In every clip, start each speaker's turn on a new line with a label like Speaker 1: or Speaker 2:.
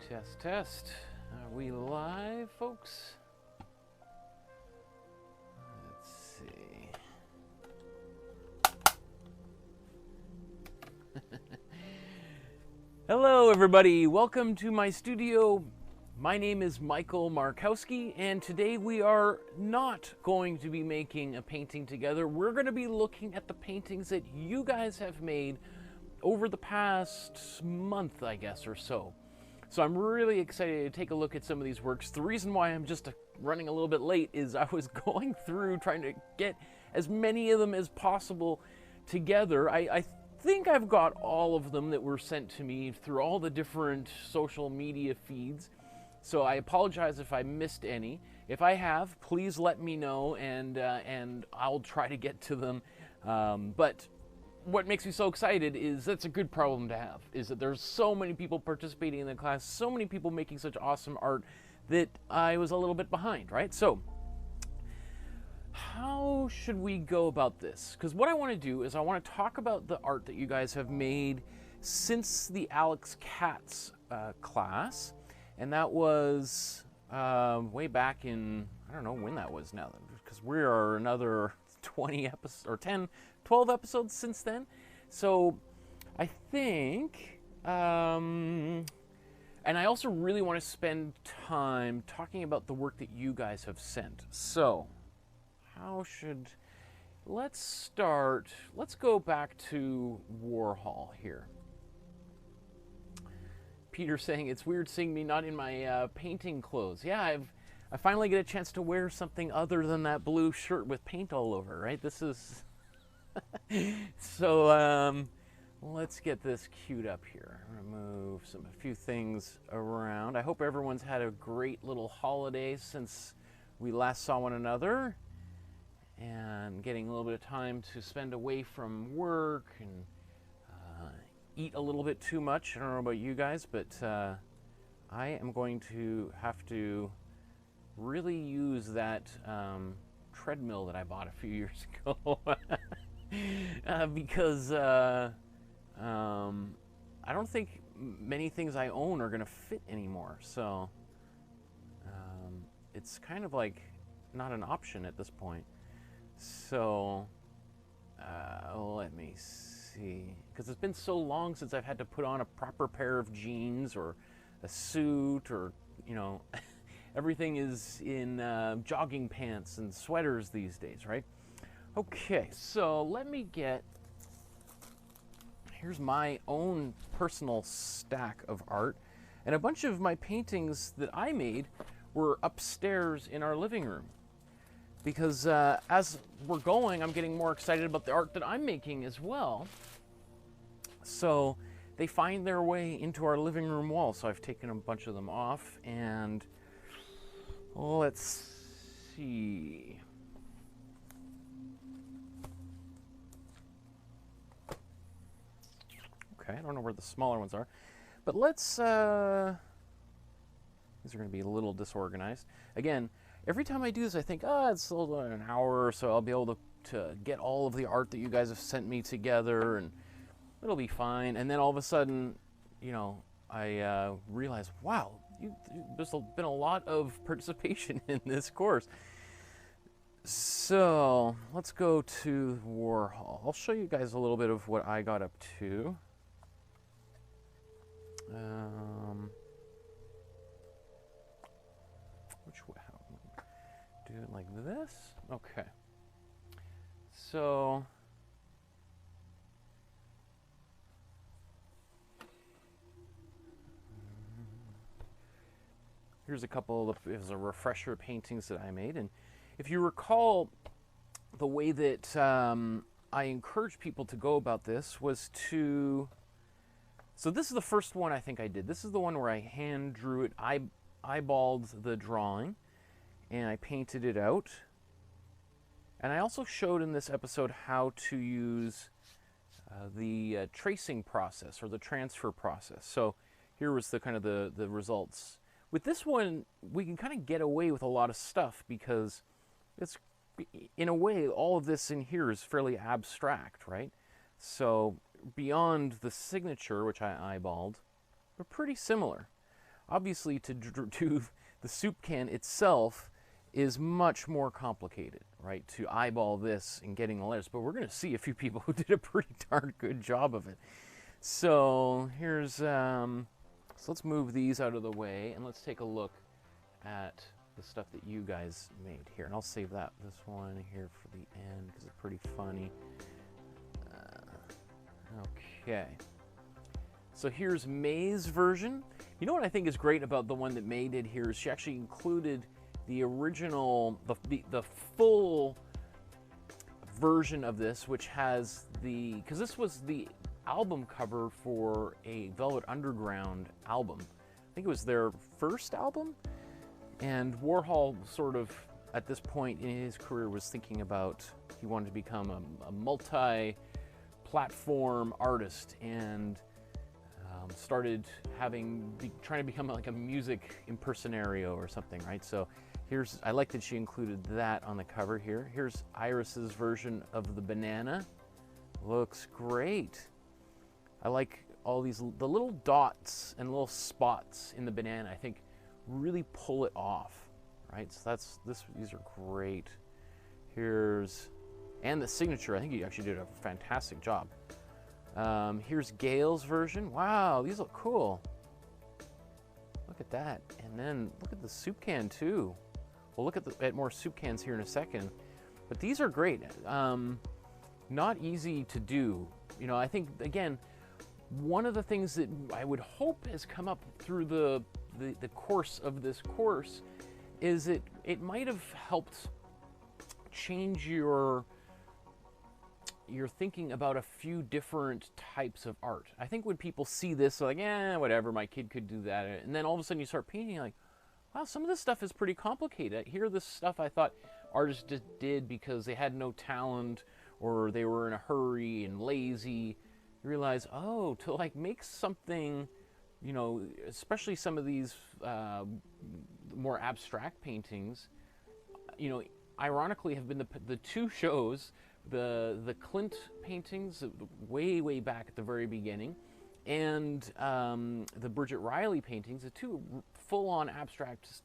Speaker 1: Test, test. Are we live, folks? Let's see. Hello, everybody. Welcome to my studio. My name is Michael Markowsky, and today we are not going to be making a painting together. We're going to be looking at the paintings that you guys have made over the past month, I guess, or so. So I'm really excited to take a look at some of these works. The reason why I'm just running a little bit late is I was going through trying to get as many of them as possible together. I think I've got all of them that were sent to me through all the different social media feeds. So I apologize if I missed any. If I have, please let me know, and I'll try to get to them. But what makes me so excited is that's a good problem to have, is that there's so many people participating in the class, so many people making such awesome art that I was a little bit behind, right? So how should we go about this? Because what I want to do is I want to talk about the art that you guys have made since the Alex Katz class, and that was way back in, I don't know when that was now, because we are another 20 episodes, or 10, 12 episodes since then. So I think, and I also really want to spend time talking about the work that you guys have sent. So let's start, let's go back to Warhol here. Peter saying, it's weird seeing me not in my painting clothes. Yeah, I finally get a chance to wear something other than that blue shirt with paint all over, right? This is so let's get this queued up here. I'm gonna move a few things around. I hope everyone's had a great little holiday since we last saw one another, and getting a little bit of time to spend away from work and eat a little bit too much. I don't know about you guys, but I am going to have to really use that treadmill that I bought a few years ago. Because I don't think many things I own are going to fit anymore. So it's kind of like not an option at this point. So let me see. Because it's been so long since I've had to put on a proper pair of jeans or a suit, or, you know, everything is in jogging pants and sweaters these days, right? Okay, so let me get, here's my own personal stack of art, and a bunch of my paintings that I made were upstairs in our living room. Because as we're going, I'm getting more excited about the art that I'm making as well. So they find their way into our living room wall. So I've taken a bunch of them off, and let's see. Okay, I don't know where the smaller ones are, but let's, these are going to be a little disorganized. Again, every time I do this, I think, it's a little an hour or so, I'll be able to get all of the art that you guys have sent me together, and it'll be fine. And then all of a sudden, you know, I realize, wow, there's been a lot of participation in this course. So let's go to Warhol. I'll show you guys a little bit of what I got up to. Which way? Do it like this? Okay. So here's a couple of as a refresher paintings that I made, and if you recall, the way that I encourage people to go about this was to. So this is the first one I think I did. This is the one where I hand drew it. I eyeballed the drawing, and I painted it out. And I also showed in this episode how to use the tracing process, or the transfer process. So here was the kind of the results. With this one, we can kind of get away with a lot of stuff, because it's, in a way, all of this in here is fairly abstract, right? So beyond the signature, which I eyeballed, they're pretty similar. Obviously, to do the soup can itself is much more complicated, right? To eyeball this and getting the letters, but we're going to see a few people who did a pretty darn good job of it. So here's, so let's move these out of the way and let's take a look at the stuff that you guys made here. And I'll save this one here for the end because it's pretty funny. Okay. So here's May's version. You know what I think is great about the one that May did here is she actually included the original, the full version of this, which has because this was the album cover for a Velvet Underground album. I think it was their first album. And Warhol sort of, at this point in his career, was thinking about, he wanted to become a multi-platform artist, and started trying to become like a music impersonario or something, right? So I like that she included that on the cover here. Here's Iris's version of the banana. Looks great. I like all the little dots and little spots in the banana, I think really pull it off, right? So these are great. And the signature, I think he actually did a fantastic job. Here's Gail's version. Wow, these look cool. Look at that. And then look at the soup can too. We'll look at more soup cans here in a second. But these are great. Not easy to do. You know, I think, again, one of the things that I would hope has come up through the course of this course is it might have helped change your thinking about a few different types of art. I think when people see this, they're like, whatever, my kid could do that. And then all of a sudden you start painting, you're like, wow, some of this stuff is pretty complicated. Here, this stuff I thought artists just did because they had no talent or they were in a hurry and lazy. You realize, oh, to like make something, you know, especially some of these more abstract paintings, you know, ironically have been the two shows, the Clint paintings way back at the very beginning, and the Bridget Riley paintings, the two full-on abstract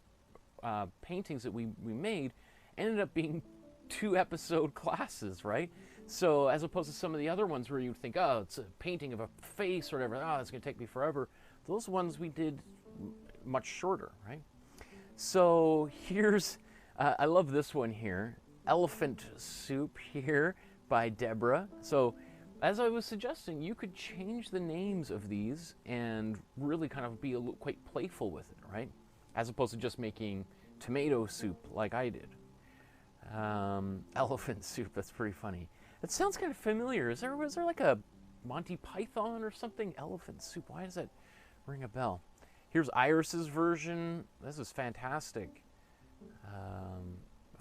Speaker 1: paintings that we made, ended up being 2-episode classes, right? So as opposed to some of the other ones where you think, oh, it's a painting of a face or whatever, oh, it's going to take me forever. Those ones we did much shorter, right? So here's, I love this one here, Elephant Soup here by Deborah. So as I was suggesting, you could change the names of these and really kind of be quite playful with it, right? As opposed to just making tomato soup like I did. Elephant Soup, that's pretty funny. It sounds kind of familiar. Was there like a Monty Python or something? Elephant Soup, why does that ring a bell? Here's Iris's version. This is fantastic.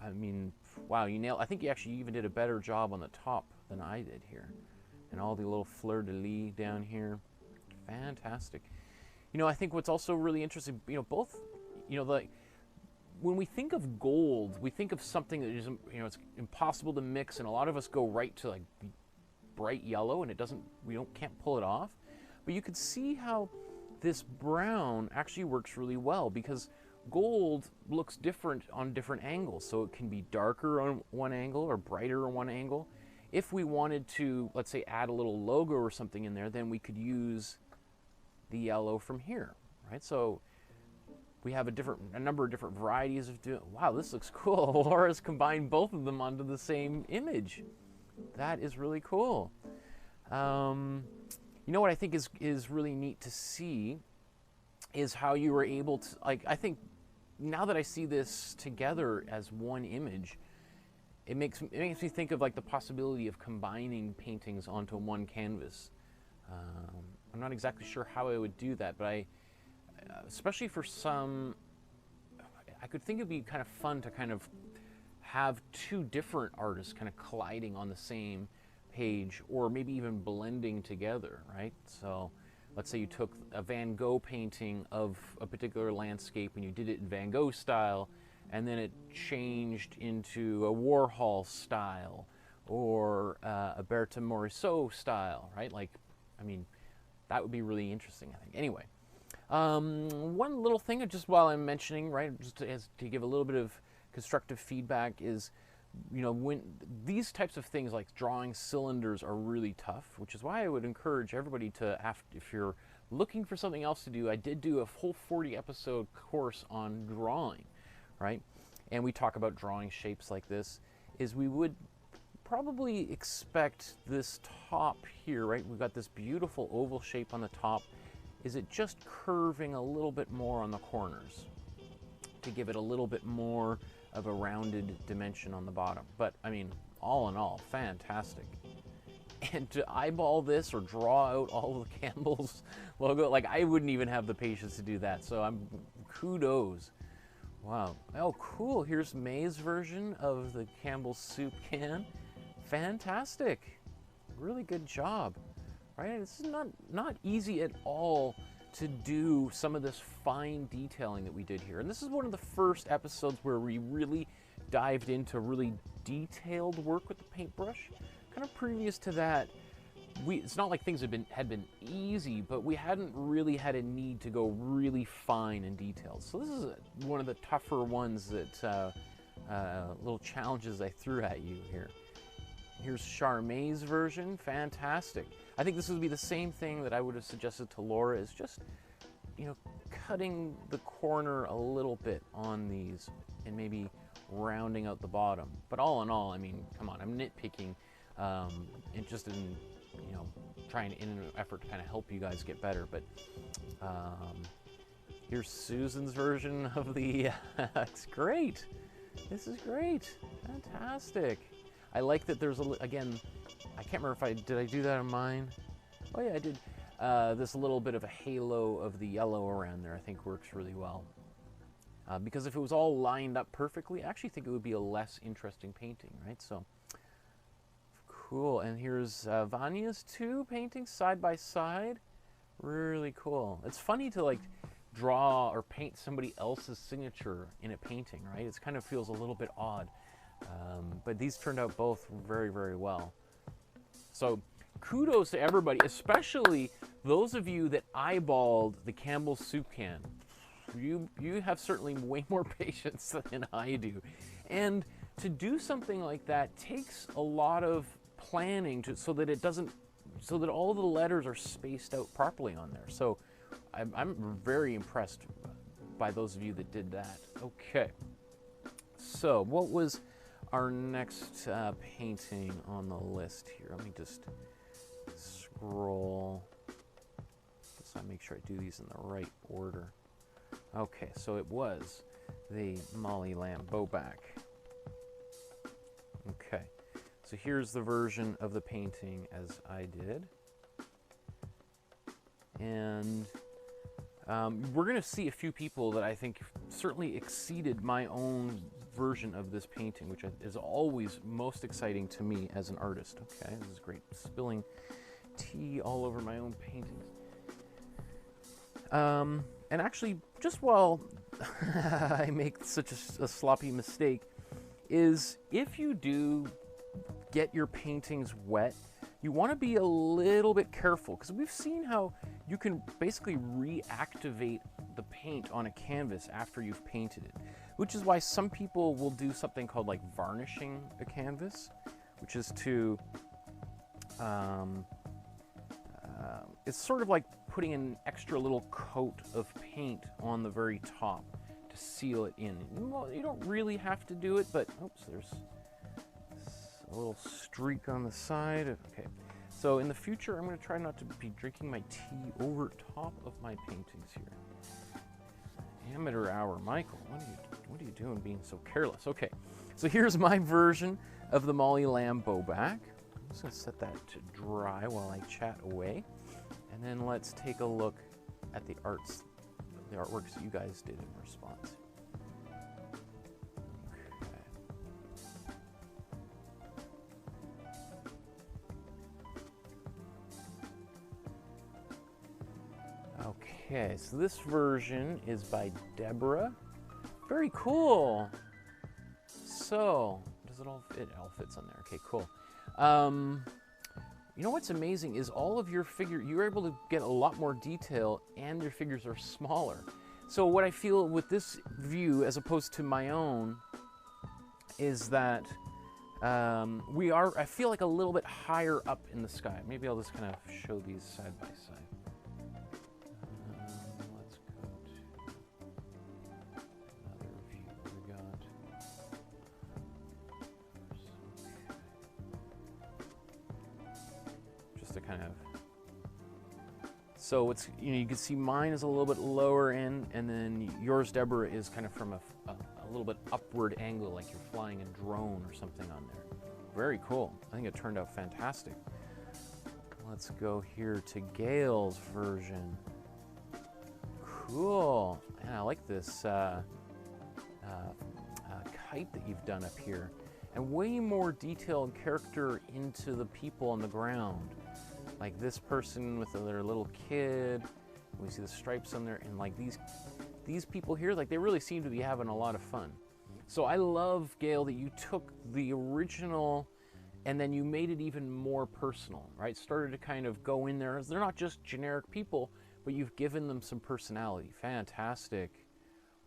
Speaker 1: I mean, wow, you nailed. I think you actually even did a better job on the top than I did here. And all the little fleur-de-lis down here. Fantastic. You know, I think what's also really interesting, you know, both, you know, like, when we think of gold, we think of something that is, you know, it's impossible to mix, and a lot of us go right to like bright yellow, and can't pull it off. But you could see how this brown actually works really well, because gold looks different on different angles. So it can be darker on one angle or brighter on one angle. If we wanted to, let's say, add a little logo or something in there, then we could use the yellow from here, right? So we have a number of different varieties of doing. Wow, this looks cool. Laura's combined both of them onto the same image. That is really cool. You know what I think is really neat to see is how you were able to, like, I think now that I see this together as one image, it makes me think of like the possibility of combining paintings onto one canvas. I'm not exactly sure how I would do that, but especially for some, I could think it'd be kind of fun to kind of have two different artists kind of colliding on the same page, or maybe even blending together, right? So let's say you took a Van Gogh painting of a particular landscape and you did it in Van Gogh style, and then it changed into a Warhol style or a Berthe Morisot style, right? Like, I mean, that would be really interesting, I think. Anyway, One little thing, just while I'm mentioning, right, just to give a little bit of constructive feedback is, you know, when these types of things like drawing cylinders are really tough, which is why I would encourage everybody to, if you're looking for something else to do, I did do a whole 40-episode course on drawing, right? And we talk about drawing shapes like this, is we would probably expect this top here, right? We've got this beautiful oval shape on the top. Is it just curving a little bit more on the corners to give it a little bit more of a rounded dimension on the bottom? But I mean, all in all, fantastic. And to eyeball this or draw out all of the Campbell's logo, like I wouldn't even have the patience to do that. So I'm kudos. Wow. Oh, cool. Here's May's version of the Campbell's soup can. Fantastic. Really good job. Right? It's not easy at all to do some of this fine detailing that we did here. And this is one of the first episodes where we really dived into really detailed work with the paintbrush. Kind of previous to that, it's not like things had been easy, but we hadn't really had a need to go really fine and detailed. So this is one of the tougher ones that little challenges I threw at you here. Here's Charmaine's version, fantastic. I think this would be the same thing that I would have suggested to Laura, is just, you know, cutting the corner a little bit on these and maybe rounding out the bottom. But all in all, I mean, come on, I'm nitpicking, and just in, you know, trying in an effort to kind of help you guys get better. But here's Susan's version of the, it's great. This is great, fantastic. I like that there's, again, I can't remember if did I do that on mine? Oh yeah, I did. This little bit of a halo of the yellow around there I think works really well. Because if it was all lined up perfectly, I actually think it would be a less interesting painting, right? So, cool. And here's Vanya's two paintings side by side. Really cool. It's funny to like draw or paint somebody else's signature in a painting, right? It kind of feels a little bit odd. But these turned out both very, very well. So kudos to everybody, especially those of you that eyeballed the Campbell's soup can. You have certainly way more patience than I do. And to do something like that takes a lot of planning so that all the letters are spaced out properly on there. So I'm very impressed by those of you that did that. Okay. So what was our next painting on the list here? Let me just scroll. Just to make sure I do these in the right order. Okay, so it was the Molly Lamb Bowback. Okay, so here's the version of the painting as I did. And we're going to see a few people that I think certainly exceeded my own version of this painting, which is always most exciting to me as an artist. Okay, this is great. Spilling tea all over my own paintings. And actually, just while I make such a sloppy mistake, is if you do get your paintings wet, you want to be a little bit careful, because we've seen how you can basically reactivate the paint on a canvas after you've painted it, which is why some people will do something called like varnishing a canvas, which is to, it's sort of like putting an extra little coat of paint on the very top to seal it in. Well, you don't really have to do it, but oops, there's a little streak on the side. Okay, so in the future, I'm going to try not to be drinking my tea over top of my paintings here. Amateur hour, Michael, what are you doing being so careless? Okay, so here's my version of the Molly Lamb Bowback. I'm just going to set that to dry while I chat away. And then let's take a look at the artworks that you guys did in response. Okay, so this version is by Deborah. Very cool. So, does it all fit? It all fits on there. Okay, cool. You know what's amazing is all of your you're able to get a lot more detail and your figures are smaller. So what I feel with this view as opposed to my own is that I feel like a little bit higher up in the sky. Maybe I'll just kind of show these side by side. Let's go to another view we got. Just to kind of, so it's, you can see mine is a little bit lower in, and then yours, Deborah, is kind of from a little bit upward angle, like you're flying a drone or something on there. Very cool. I think it turned out fantastic. Let's go here to Gail's version. Cool. And I like this kite that you've done up here. And way more detail and character into the people on the ground. Like this person with their little kid. We see the stripes on there, and like these people here, like they really seem to be having a lot of fun. So I love, Gail, that you took the original and then you made it even more personal, right? Started to kind of go in there. They're not just generic people, but you've given them some personality. Fantastic.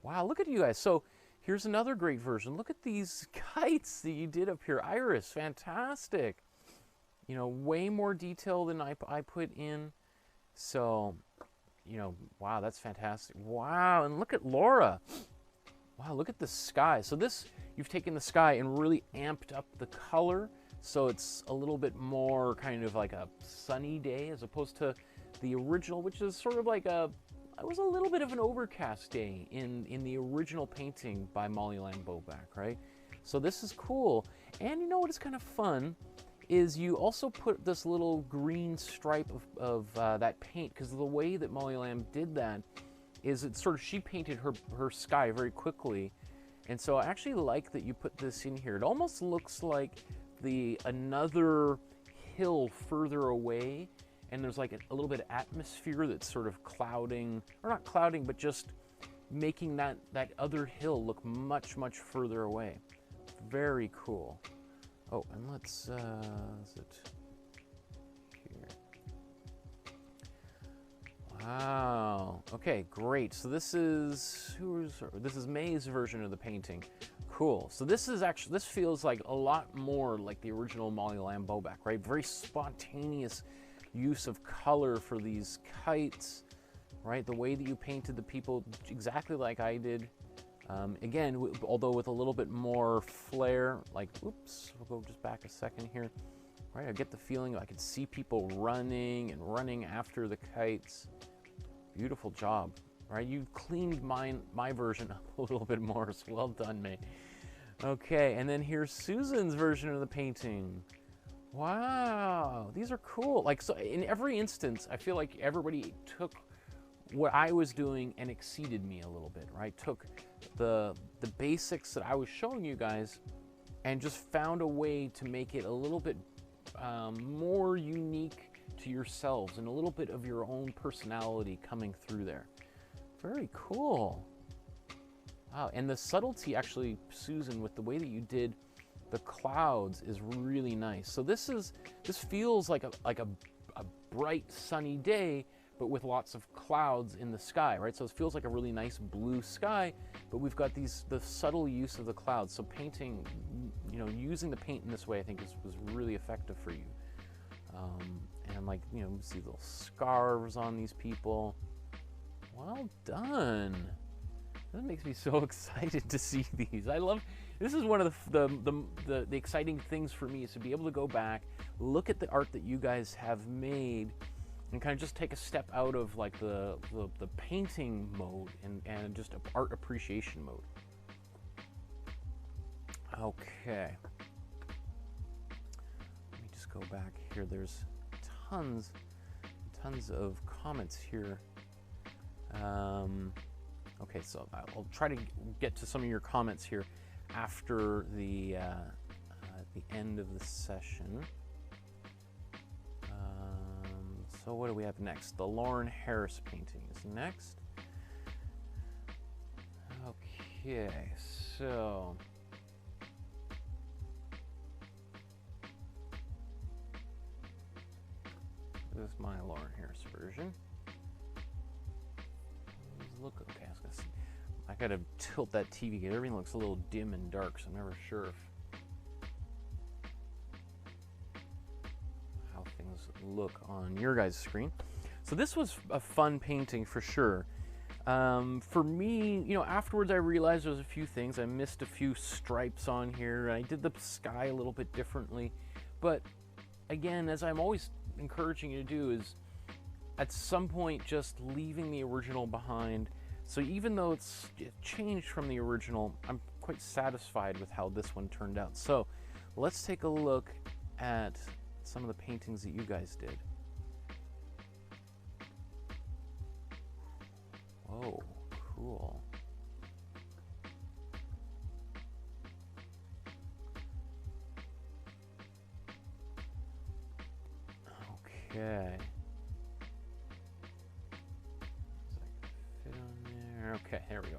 Speaker 1: Wow, look at you guys. So here's another great version. Look at these kites that you did up here. Iris, fantastic. You know, way more detail than I put in. So, you know, wow, that's fantastic. Wow, and look at Laura. Wow, look at the sky. So this, you've taken the sky and really amped up the color, so it's a little bit more kind of like a sunny day as opposed to the original, which is sort of like it was a little bit of an overcast day in the original painting by Molly Lamb Bobak, right? So this is cool. And you know what is kind of fun is you also put this little green stripe of that paint, because the way that Molly Lamb did that is it sort of, she painted her sky very quickly. And so I actually like that you put this in here. It almost looks like another hill further away, and there's like a little bit of atmosphere that's sort of clouding, or not clouding, but just making that other hill look much, much further away. Very cool. Oh, and let's, is it here? Wow. Okay, great. So this is May's version of the painting. Cool. So this feels like a lot more like the original Molly Lamb Bobak, right? Very spontaneous use of color for these kites, right? The way that you painted the people exactly like I did. Again, although with a little bit more flair, like, oops, we'll go just back a second here. Right, I get the feeling I could see people running and running after the kites. Beautiful job, right? You cleaned my version up a little bit more, so well done, mate. Okay, and then here's Susan's version of the painting. Wow, these are cool. Like, so in every instance, I feel like everybody took what I was doing and exceeded me a little bit, right? Took the basics that I was showing you guys and just found a way to make it a little bit more unique to yourselves and a little bit of your own personality coming through there. Very cool. Wow, and the subtlety actually, Susan, with the way that you did the clouds is really nice. So this feels like a bright sunny day, but with lots of clouds in the sky, right? So it feels like a really nice blue sky, but we've got the subtle use of the clouds. So painting, you know, using the paint in this way, I think was really effective for you. And like, you know, see little scarves on these people. Well done. That makes me so excited to see these. This is one of the exciting things for me, is to be able to go back, look at the art that you guys have made, and kind of just take a step out of like the painting mode and just art appreciation mode. Okay. Let me just go back here. There's tons of comments here. Okay, so I'll try to get to some of your comments here after the end of the session. So what do we have next? The Lauren Harris painting is next. Okay, so This is my Lauren Harris version. Look, okay, I gotta tilt that TV. Everything looks a little dim and dark, so I'm never sure how things look on your guys' screen. So this was a fun painting for sure. For me, you know, afterwards I realized there was a few things. I missed a few stripes on here. I did the sky a little bit differently. But again, as I'm always encouraging you to do, is at some point just leaving the original behind. So even though it changed from the original, I'm quite satisfied with how this one turned out. So let's take a look at some of the paintings that you guys did. Whoa, cool. Okay. Fit on there. Okay, there we go.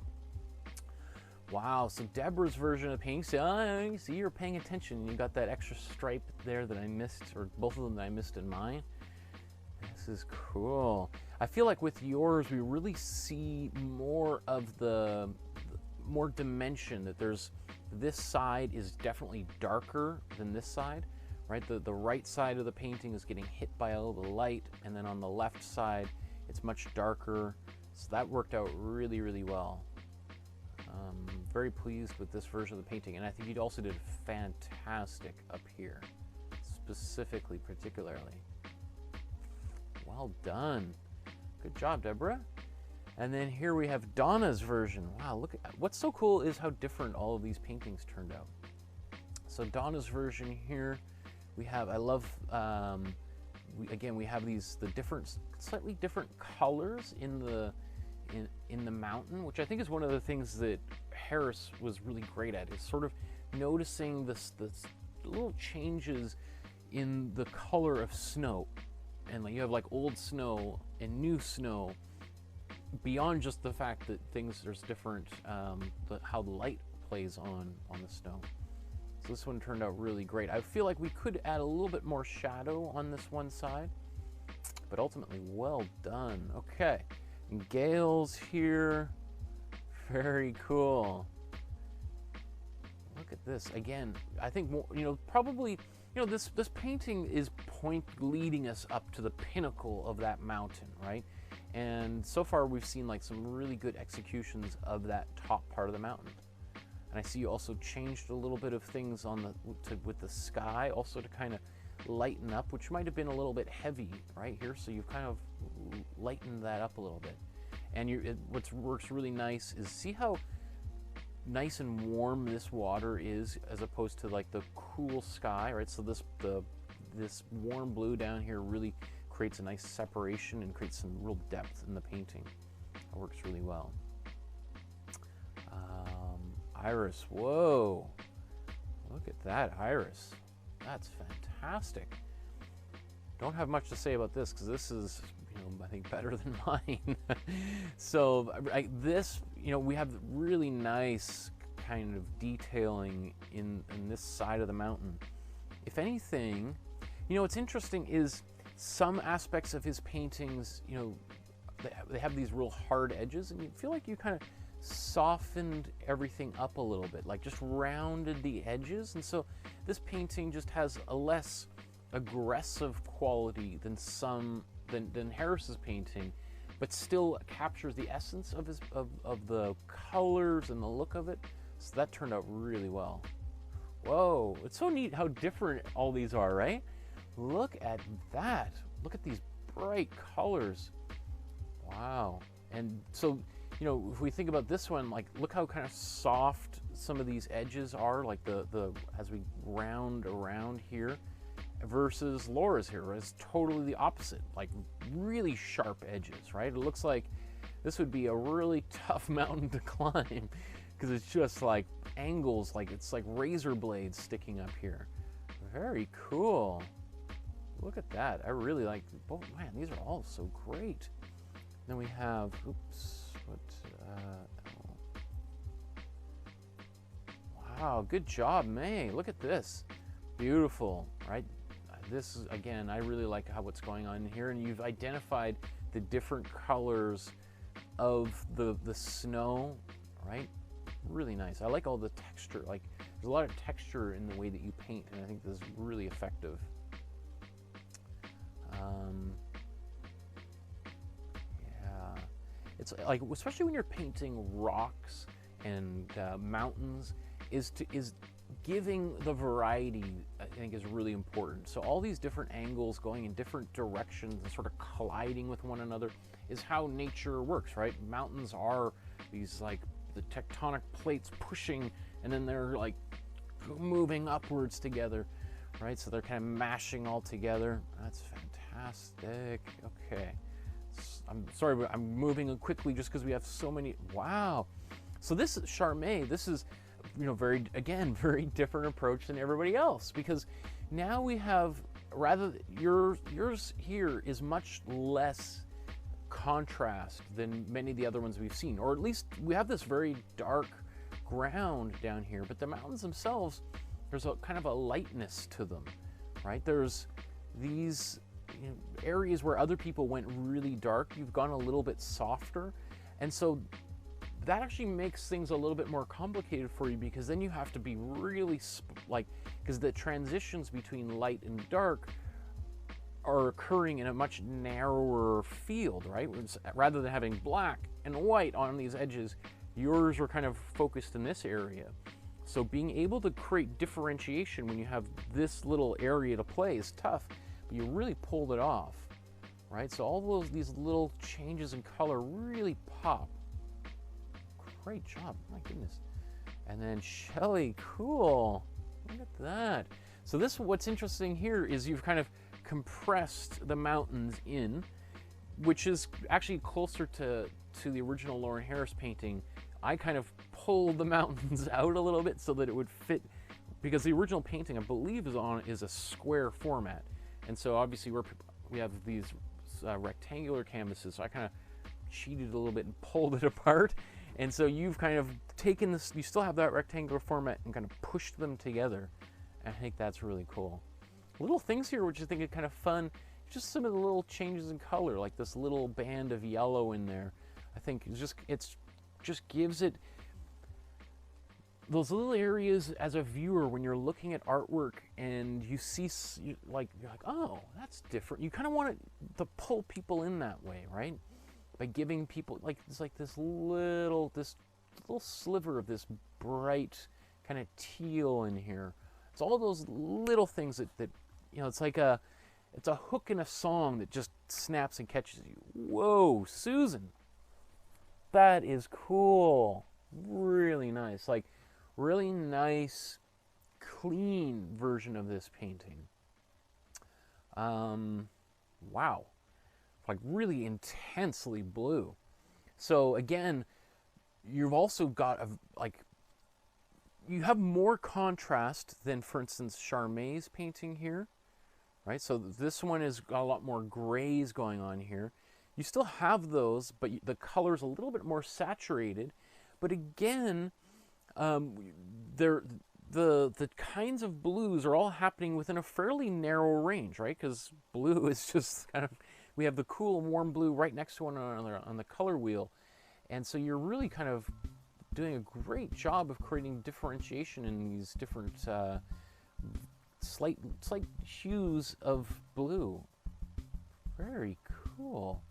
Speaker 1: Wow, so Deborah's version of painting. See, you're paying attention. You got that extra stripe there that I missed, or both of them that I missed in mine. This is cool. I feel like with yours, we really see more of the more dimension, that there's, this side is definitely darker than this side, right? The right side of the painting is getting hit by a little bit of light, and then on the left side, it's much darker. So that worked out really, really well. Very pleased with this version of the painting, and I think you also did fantastic up here, specifically, particularly. Well done. Good job, Deborah. And then here we have Donna's version. Wow, look at what's so cool is how different all of these paintings turned out. So Donna's version here, we have, I love, we have these, the different, slightly different colors in the mountain, which I think is one of the things that Harris was really great at, is sort of noticing this little changes in the color of snow. And like you have like old snow and new snow, beyond just the fact that there's different, how the light plays on the snow. So this one turned out really great. I feel like we could add a little bit more shadow on this one side, but ultimately well done. Okay, and Gail's here, very cool. Look at this again. I think more, probably. This painting is leading us up to the pinnacle of that mountain, right? And so far we've seen like some really good executions of that top part of the mountain. And I see you also changed a little bit of things on with the sky, also to kind of lighten up, which might have been a little bit heavy right here. So you've kind of lightened that up a little bit. And what works really nice is see how nice and warm this water is, as opposed to like the cool sky, right? So this warm blue down here really creates a nice separation and creates some real depth in the painting. It works really well. Iris, whoa, look at that iris. That's fantastic. Don't have much to say about this because this is, I think better than mine. So this, we have really nice kind of detailing in this side of the mountain. If anything, what's interesting is some aspects of his paintings, they have these real hard edges, and you feel like you kind of softened everything up a little bit, like just rounded the edges. And so this painting just has a less aggressive quality than Harris's painting, but still captures the essence of the colors and the look of it. So that turned out really well. Whoa, it's so neat how different all these are, right? Look at that. Look at these bright colors. Wow. And so, if we think about this one, like look how kind of soft some of these edges are, like as we round around here, versus Laura's here, where it's totally the opposite, like really sharp edges, right? It looks like this would be a really tough mountain to climb because it's just like angles, like it's like razor blades sticking up here. Very cool. Look at that. I really like, oh man, these are all so great. Then we have, wow, good job, May. Look at this. Beautiful, right? this is, again, I really like how what's going on here, and you've identified the different colors of the snow, right? Really nice. I like all the texture. Like, there's a lot of texture in the way that you paint, and I think this is really effective. Yeah, it's like, especially when you're painting rocks and mountains, is giving the variety, I think, is really important. So all these different angles going in different directions and sort of colliding with one another is how nature works, right? Mountains are these, like, the tectonic plates pushing, and then they're like moving upwards together, right? So they're kind of mashing all together. That's fantastic. Okay, I'm sorry, but I'm moving quickly just because we have so many. Wow. So this is Charmaine. This is, you know, very different approach than everybody else, because now we have, rather, yours here is much less contrast than many of the other ones we've seen, or at least we have this very dark ground down here, but the mountains themselves, there's a kind of a lightness to them, right? There's these, you know, areas where other people went really dark, you've gone a little bit softer, and so that actually makes things a little bit more complicated for you, because then you have to be really because the transitions between light and dark are occurring in a much narrower field, right? Rather than having black and white on these edges, yours are kind of focused in this area. So being able to create differentiation when you have this little area to play is tough, but you really pulled it off, right? So all these little changes in color really pop. Great job, my goodness. And then Shelly, cool, look at that. So this, what's interesting here is you've kind of compressed the mountains in, which is actually closer to the original Lauren Harris painting. I kind of pulled the mountains out a little bit so that it would fit, because the original painting, I believe, is a square format, and so obviously we have these rectangular canvases, so I kind of cheated a little bit and pulled it apart. And so you've kind of taken this, you still have that rectangular format, and kind of pushed them together. And I think that's really cool. Little things here which I think are kind of fun, just some of the little changes in color, like this little band of yellow in there. I think it just gives it those little areas as a viewer when you're looking at artwork and you see, you're like, oh, that's different. You kind of want to pull people in that way, right? By giving people, like, it's like this little sliver of this bright kind of teal in here. It's all those little things that you know, it's a hook in a song that just snaps and catches you. Whoa, Susan, that is cool. Really nice, like really nice, clean version of this painting. Wow. Like really intensely blue. So again, you've also got you have more contrast than, for instance, Charmaine's painting here, right? So this one has got a lot more grays going on here. You still have those, but the color's a little bit more saturated. But again, the kinds of blues are all happening within a fairly narrow range, right? Because blue is just kind of, we have the cool and warm blue right next to one another on the color wheel. And so you're really kind of doing a great job of creating differentiation in these different slight hues of blue. Very cool.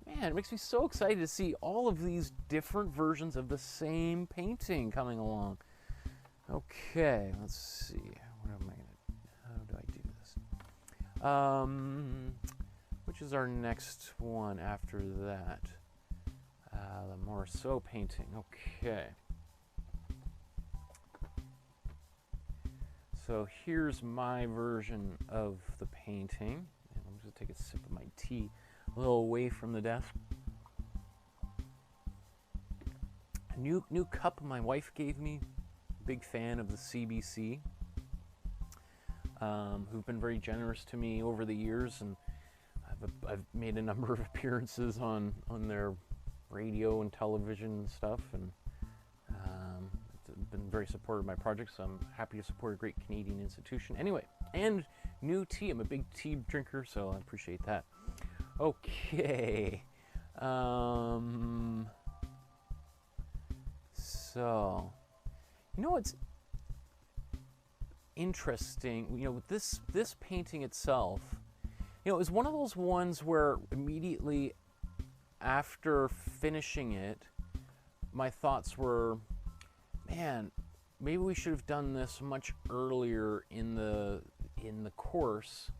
Speaker 1: Man, it makes me so excited to see all of these different versions of the same painting coming along. Okay, let's see. How do I do this? Which is our next one after that? The Morceau painting. Okay. So here's my version of the painting. And I'm just going to take a sip of my tea a little away from the desk. A new cup my wife gave me. Big fan of the CBC, who've been very generous to me over the years, and I've made a number of appearances on their radio and television and stuff, and been very supportive of my project, so I'm happy to support a great Canadian institution. Anyway, and new tea. I'm a big tea drinker, so I appreciate that. Okay. So, you know what's interesting? You know, with this painting itself, you know, it was one of those ones where immediately after finishing it, my thoughts were, man, maybe we should have done this much earlier in the course,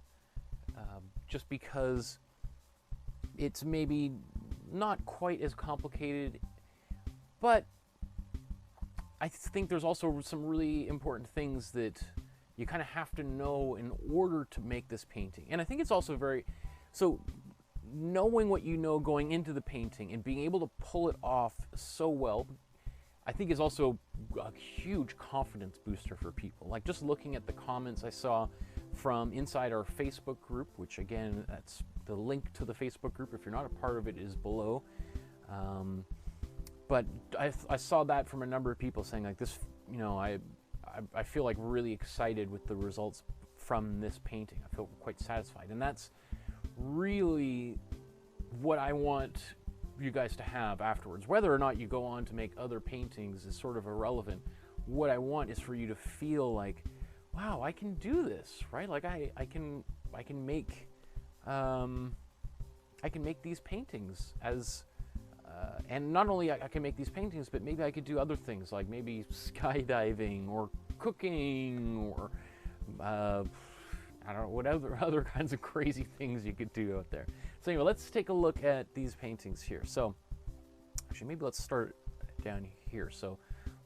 Speaker 1: just because it's maybe not quite as complicated, but I think there's also some really important things that you kind of have to know in order to make this painting. And I think it's also so knowing what you know going into the painting and being able to pull it off so well, I think is also a huge confidence booster for people. Like just looking at the comments I saw from inside our Facebook group, which again, that's the link to the Facebook group. If you're not a part of it, is below. But I saw that from a number of people saying like this, you know, I feel like really excited with the results from this painting. I feel quite satisfied. And that's really what I want you guys to have afterwards. Whether or not you go on to make other paintings is sort of irrelevant. What I want is for you to feel like, wow, I can do this, right? Like I can make these paintings as and not only I can make these paintings, but maybe I could do other things, like maybe skydiving or cooking or I don't know, what other kinds of crazy things you could do out there. So anyway, let's take a look at these paintings here. So actually, maybe let's start down here. So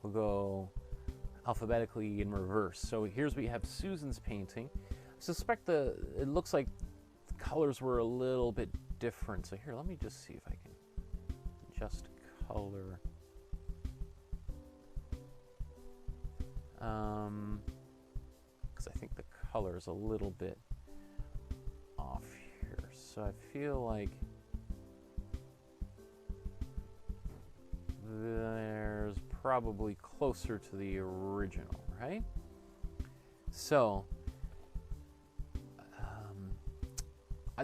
Speaker 1: we'll go alphabetically in reverse. So here's we have Susan's painting. I suspect it looks like the colors were a little bit different. So here, let me just see if I can adjust color. Because I think the color is a little bit off here. So I feel like there's probably closer to the original, right? So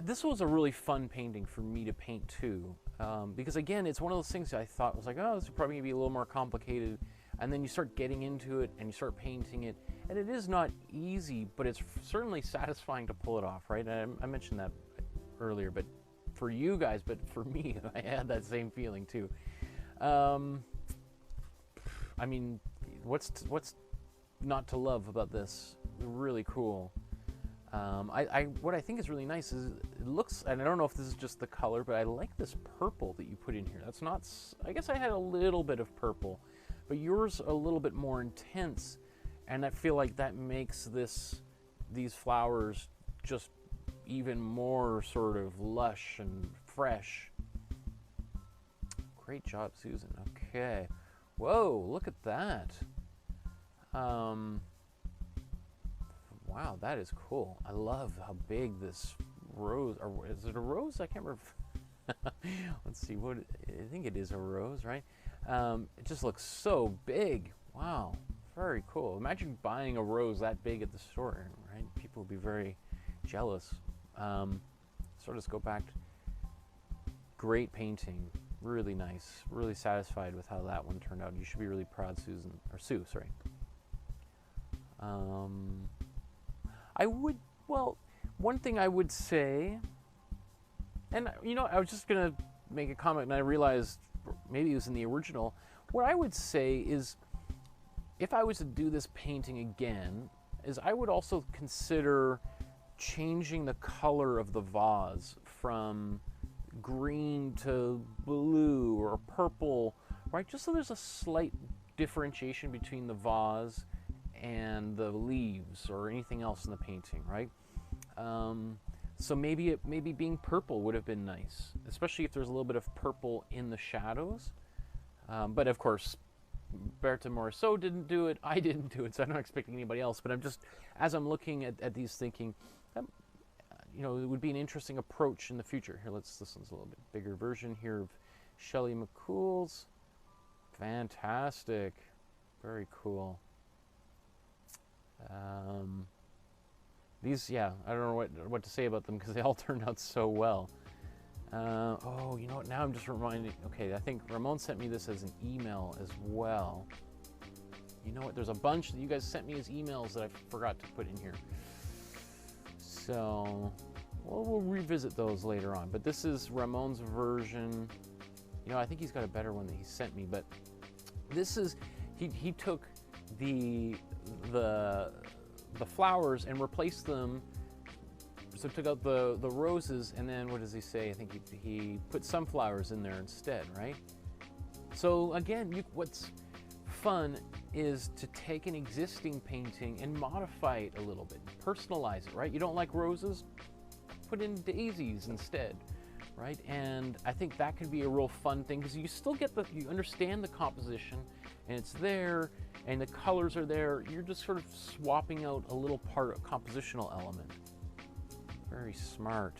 Speaker 1: this was a really fun painting for me to paint too, because again, it's one of those things that I thought was like, oh, this is probably gonna be a little more complicated, and then you start getting into it and you start painting it, and it is not easy, but it's certainly satisfying to pull it off, right? I mentioned that earlier, but for you guys, but for me, I had that same feeling too. I mean, what's not to love about this? Really cool. What I think is really nice is it looks, and I don't know if this is just the color, but I like this purple that you put in here. That's not, I guess I had a little bit of purple, but yours a little bit more intense, and I feel like that makes these flowers just even more sort of lush and fresh. Great job, Susan. Okay. Whoa, look at that. Wow, that is cool. I love how big this rose, or is it a rose? I can't remember. Let's see, I think it is a rose, right? It just looks so big. Wow, very cool. Imagine buying a rose that big at the store, right? People would be very jealous. So just go back. Great painting, really nice, really satisfied with how that one turned out. You should be really proud, Susan, or Sue, sorry. One thing I would say, and you know, I was just gonna make a comment and I realized maybe it was in the original. What I would say is, if I was to do this painting again, is I would also consider changing the color of the vase from green to blue or purple, right? Just so there's a slight differentiation between the vase and the leaves or anything else in the painting, right? So maybe being purple would have been nice, especially if there's a little bit of purple in the shadows. But of course, Berta Morisot didn't do it, I didn't do it, so I'm not expecting anybody else. But I'm just, as I'm looking at these, thinking, you know, it would be an interesting approach in the future. Here, this one's a little bit bigger version here of Shelley McCool's. Fantastic. Very cool. These, yeah, I don't know what to say about them because they all turned out so well. Oh, you know what? Now I'm just reminding. Okay, I think Ramon sent me this as an email as well. You know what? There's a bunch that you guys sent me as emails that I forgot to put in here. So, well, we'll revisit those later on. But this is Ramon's version. You know, I think he's got a better one that he sent me. But this is, he took the flowers and replaced them. So took out the roses, and then what does he say? I think he put sunflowers in there instead, right? So again, what's fun is to take an existing painting and modify it a little bit, personalize it, right? You don't like roses? Put in daisies instead, right? And I think that can be a real fun thing because you still get you understand the composition, and it's there, and the colors are there. You're just sort of swapping out a little part of compositional element. Very smart.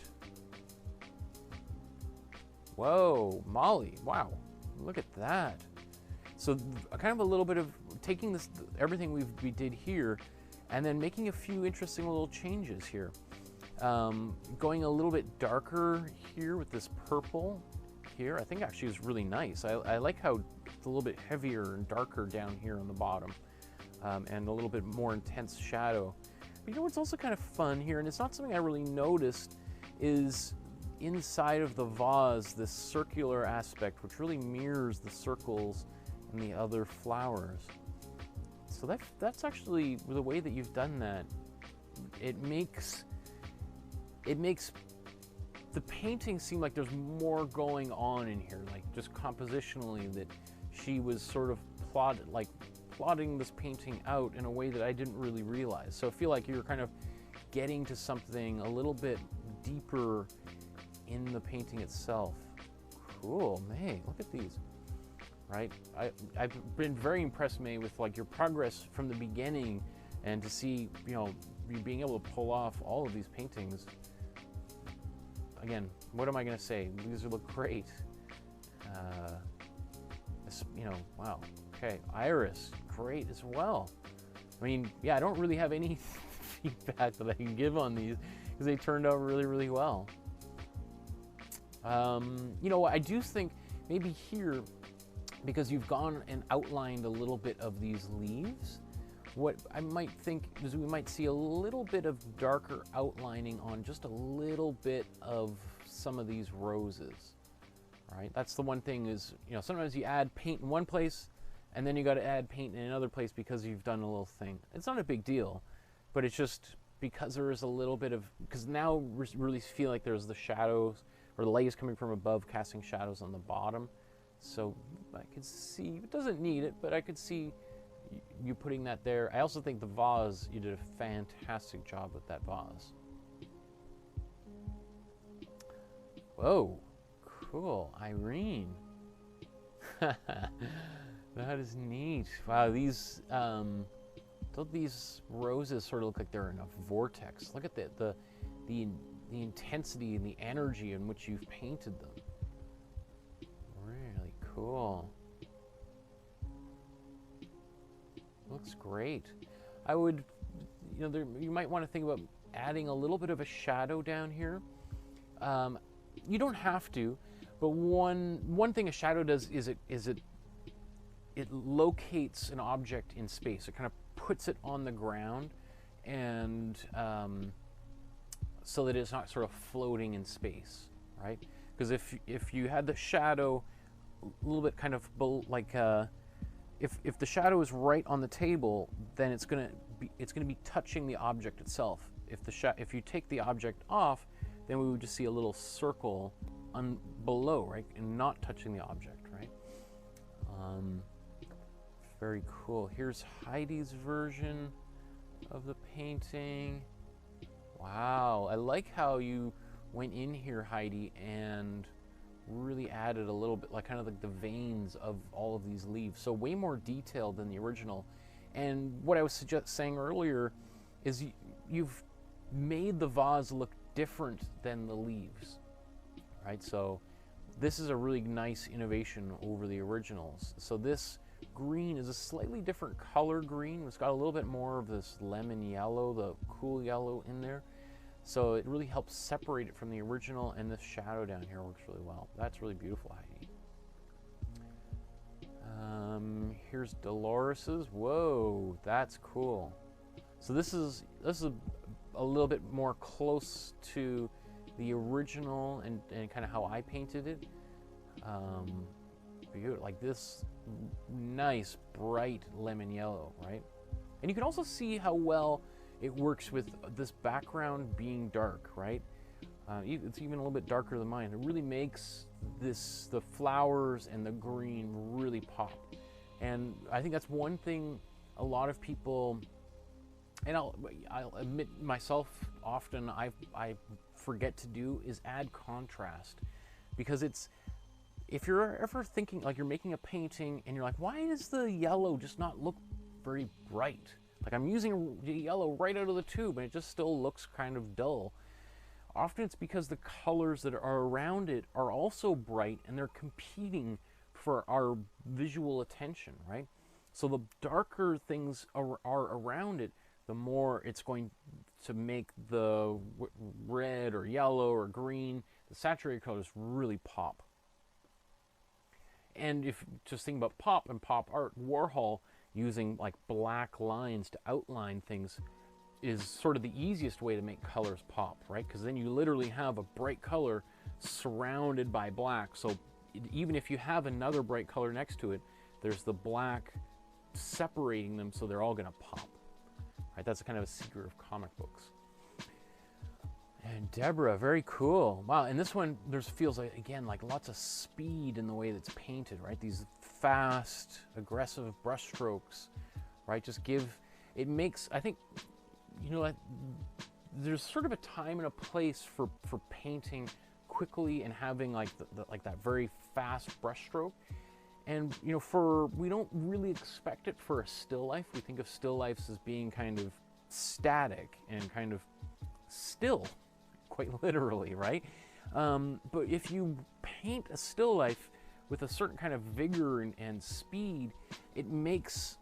Speaker 1: Whoa, Molly, wow, look at that. So kind of a little bit of taking this, everything we did here, and then making a few interesting little changes here. Going a little bit darker here with this purple here, I think actually is really nice. I like how it's a little bit heavier and darker down here on the bottom, and a little bit more intense shadow. But you know what's also kind of fun here, and it's not something I really noticed, is inside of the vase, this circular aspect, which really mirrors the circles in the other flowers. So that's actually the way that you've done that. It makes the painting seem like there's more going on in here, like just compositionally, that she was sort of plotting this painting out in a way that I didn't really realize. So I feel like you're kind of getting to something a little bit deeper in the painting itself. Cool, May, look at these, right? I've been very impressed, May, with like your progress from the beginning, and to see, you know, you being able to pull off all of these paintings. Again, what am I gonna say? These look great. You know, wow. Okay, Iris, great as well. I mean, yeah, I don't really have any feedback that I can give on these because they turned out really, really well. You know, I do think maybe here, because you've gone and outlined a little bit of these leaves, what I might think is we might see a little bit of darker outlining on just a little bit of some of these roses, right? That's the one thing is, you know, sometimes you add paint in one place and then you got to add paint in another place because you've done a little thing. It's not a big deal, but it's just because there is a little bit of, because now we really feel like there's the shadows, or the light is coming from above casting shadows on the bottom. So I could see, it doesn't need it, but I could see you putting that there. I also think the vase, you did a fantastic job with that vase. Whoa, cool, Irene. That is neat. Wow, these roses sort of look like they're in a vortex. Look at the intensity and the energy in which you've painted them. Really cool. Looks great. I would, you know, you might want to think about adding a little bit of a shadow down here. You don't have to, but one thing a shadow does is it locates an object in space. It kind of puts it on the ground, and so that it's not sort of floating in space, right? Because if you had the shadow a little bit kind of like if the shadow is right on the table, then it's gonna be touching the object itself. If you take the object off, then we would just see a little circle below, right, and not touching the object, right? Very cool. Here's Heidi's version of the painting. Wow, I like how you went in here, Heidi, and really added a little bit, like kind of like the veins of all of these leaves. So way more detailed than the original. And what I was saying earlier is you've made the vase look different than the leaves, right? So this is a really nice innovation over the originals. So this green is a slightly different color green. It's got a little bit more of this lemon yellow, the cool yellow in there. So it really helps separate it from the original, and this shadow down here works really well. That's really beautiful, Heidi. Here's Dolores's. Whoa, that's cool. So this is a little bit more close to the original and kind of how I painted it. Like this nice bright lemon yellow, right? And you can also see how well it works with this background being dark, right? It's even a little bit darker than mine. It really makes the flowers and the green really pop. And I think that's one thing a lot of people, and I'll admit myself often, I forget to do, is add contrast. Because if you're ever thinking, like you're making a painting and you're like, why does the yellow just not look very bright? Like I'm using the yellow right out of the tube and it just still looks kind of dull. Often it's because the colors that are around it are also bright and they're competing for our visual attention, right? So the darker things are around it, the more it's going to make the red or yellow or green, the saturated colors really pop. And if just think about pop and pop art, Warhol using like black lines to outline things is sort of the easiest way to make colors pop, right? Because then you literally have a bright color surrounded by black. So even if you have another bright color next to it, there's the black separating them, so they're all going to pop. Right? That's kind of a secret of comic books. And Deborah, very cool. Wow, and this one, feels like, again, like lots of speed in the way that's painted, right? These fast, aggressive brush strokes, right? It makes, I think, there's sort of a time and a place for painting quickly and having like that very fast brush stroke. And, we don't really expect it for a still life. We think of still lifes as being kind of static and kind of still, quite literally, right? But if you paint a still life with a certain kind of vigor and speed, it makes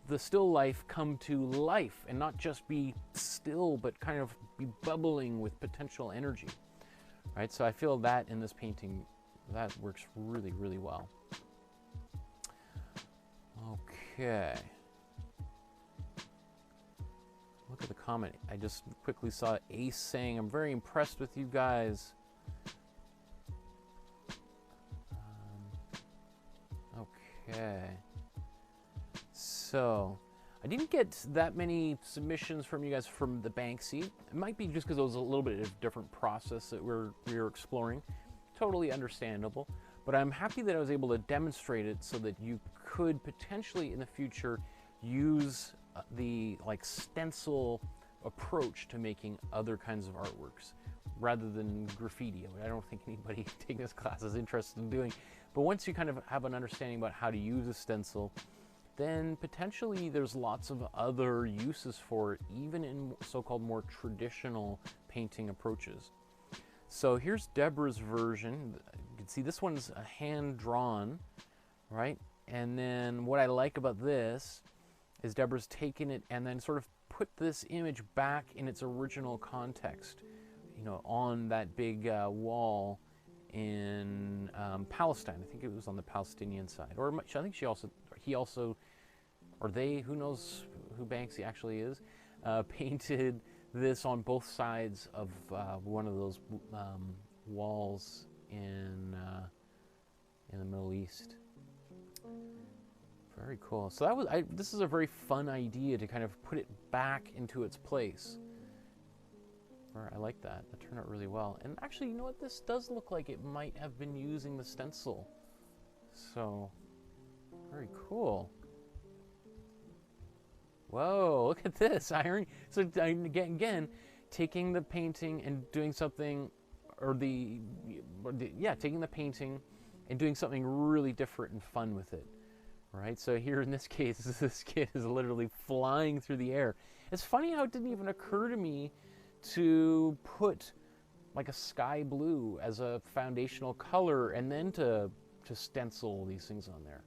Speaker 1: the still life come to life and not just be still, but kind of be bubbling with potential energy, right? So I feel that in this painting, that works really, really well. Okay. Look at the comment. I just quickly saw Ace saying, I'm very impressed with you guys. Okay. So, I didn't get that many submissions from you guys from the Banksy. It might be just because it was a little bit of a different process that we were exploring. Totally understandable. But I'm happy that I was able to demonstrate it so that you could potentially in the future use the stencil approach to making other kinds of artworks rather than graffiti. I don't think anybody taking this class is interested in doing. But once you kind of have an understanding about how to use a stencil, then potentially there's lots of other uses for it, even in so-called more traditional painting approaches. So here's Deborah's version. You can see this one's hand-drawn, right? And then what I like about this is Deborah's taken it and then sort of put this image back in its original context, on that big wall in Palestine. I think it was on the Palestinian side. Or I think he also, or they, who knows who Banksy actually is, painted this on both sides of one of those walls in the Middle East. Very cool. So this is a very fun idea to kind of put it back into its place. I like that. That turned out really well. And actually, you know what? This does look like it might have been using the stencil. So, very cool. Whoa, look at this. Iron. So again, taking the painting and doing something, taking the painting and doing something really different and fun with it. Right? So here in this case, this kid is literally flying through the air. It's funny how it didn't even occur to me to put like a sky blue as a foundational color and then to stencil these things on there.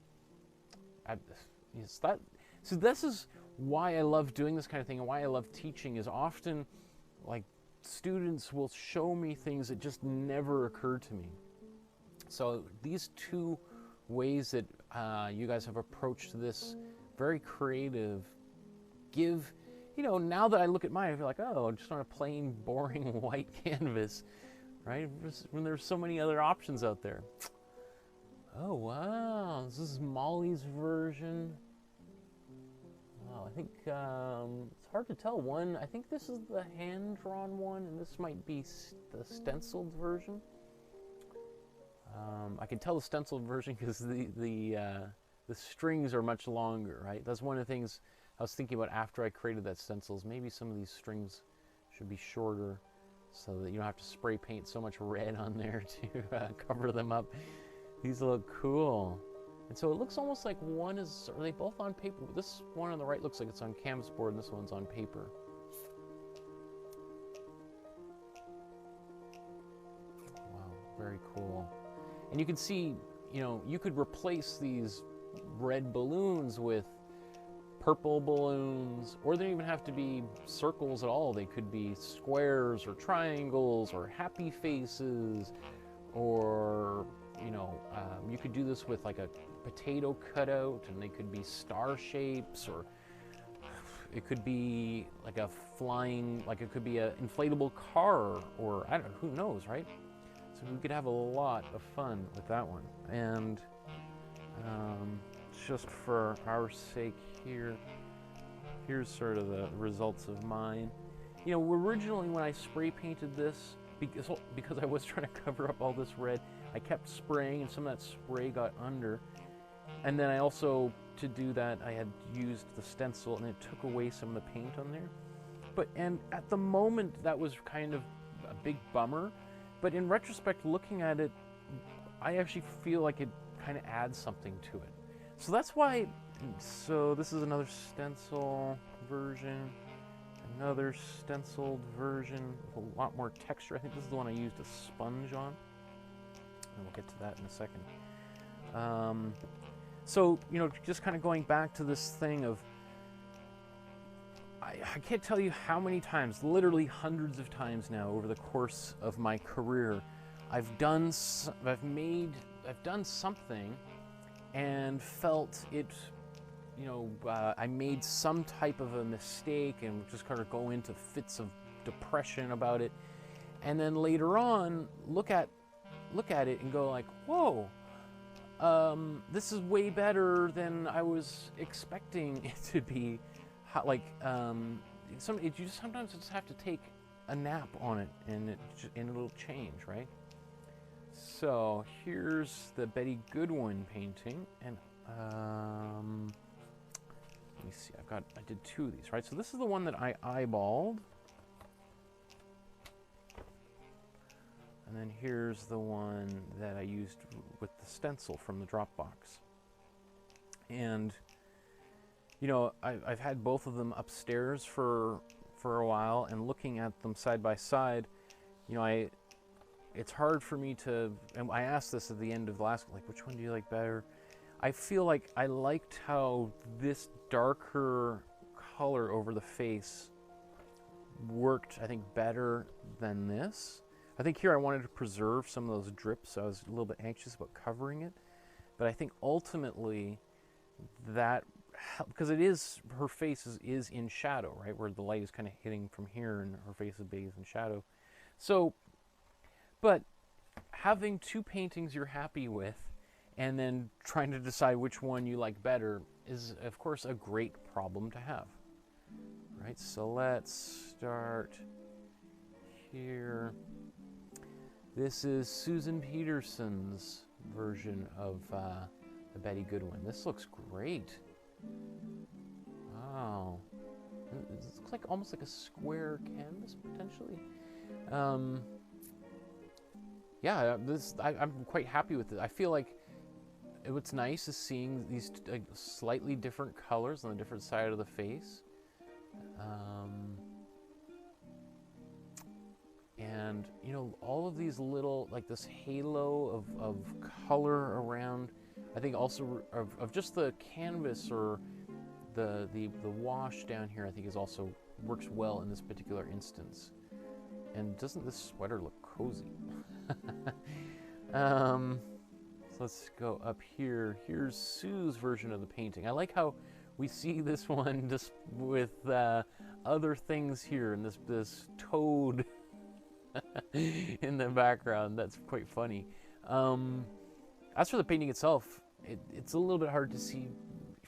Speaker 1: So this is why I love doing this kind of thing, and why I love teaching, is often like students will show me things that just never occurred to me. So these two ways that you guys have approached this, very creative, give, you know, now that I look at mine, I feel like, oh, just on a plain, boring white canvas, right? When there's so many other options out there. Oh, wow, this is Molly's version. Wow, I think it's hard to tell. I think this is the hand-drawn one, and this might be the stenciled version. I can tell the stenciled version because the strings are much longer, right? That's one of the things I was thinking about after I created that stencils. Maybe some of these strings should be shorter so that you don't have to spray paint so much red on there to cover them up. These look cool. And so it looks almost like one is, are they both on paper? This one on the right looks like it's on canvas board, and this one's on paper. Wow, very cool. And you can see, you know, you could replace these red balloons with purple balloons, or they don't even have to be circles at all. They could be squares or triangles or happy faces, or, you know, you could do this with like a potato cutout, and they could be star shapes, or it could be like a flying, like it could be an inflatable car, or I don't know, who knows, right? So we could have a lot of fun with that one. And just for our sake here, here's sort of the results of mine. You know, originally when I spray painted this, because I was trying to cover up all this red, I kept spraying, and some of that spray got under. And then I also, to do that, I had used the stencil, and it took away some of the paint on there. And at the moment, that was kind of a big bummer. But in retrospect, looking at it, I actually feel like it kind of adds something to it. So that's why, so this is another stencil version, another stenciled version with a lot more texture. I think this is the one I used a sponge on, and we'll get to that in a second. So, you know, just kind of going back to this thing of, I can't tell you how many times, literally hundreds of times now over the course of my career, I've done something and felt it, you know, I made some type of a mistake and just kind of go into fits of depression about it, and then later on look at it and go like, whoa, this is way better than I was expecting it to be. Like, you sometimes just have to take a nap on it, and it'll change, right? So here's the Betty Goodwin painting, and let me see. I did two of these, right? So this is the one that I eyeballed, and then here's the one that I used with the stencil from the Dropbox. And you know, I've had both of them upstairs for a while, and looking at them side by side, you know, it's hard for me to, and I asked this at the end of the last, like, which one do you like better? I feel like I liked how this darker color over the face worked, I think, better than this. I think here I wanted to preserve some of those drips, so I was a little bit anxious about covering it. But I think ultimately that, because it is, her face is in shadow, right, where the light is kind of hitting from here and her face is bathed in shadow. So, but having two paintings you're happy with and then trying to decide which one you like better is, of course, a great problem to have, right? So let's start here. This is Susan Peterson's version of the Betty Goodwin. This looks great. Wow. It looks like almost like a square canvas, potentially. Yeah, I'm quite happy with it. I feel like what's nice is seeing these slightly different colors on the different side of the face. And, you know, all of these little, like this halo of color around I think also of just the canvas or the wash down here, I think is also works well in this particular instance. And doesn't this sweater look cozy? So let's go up here. Here's Sue's version of the painting. I like how we see this one just with other things here, and this toad in the background. That's quite funny. As for the painting itself, it's a little bit hard to see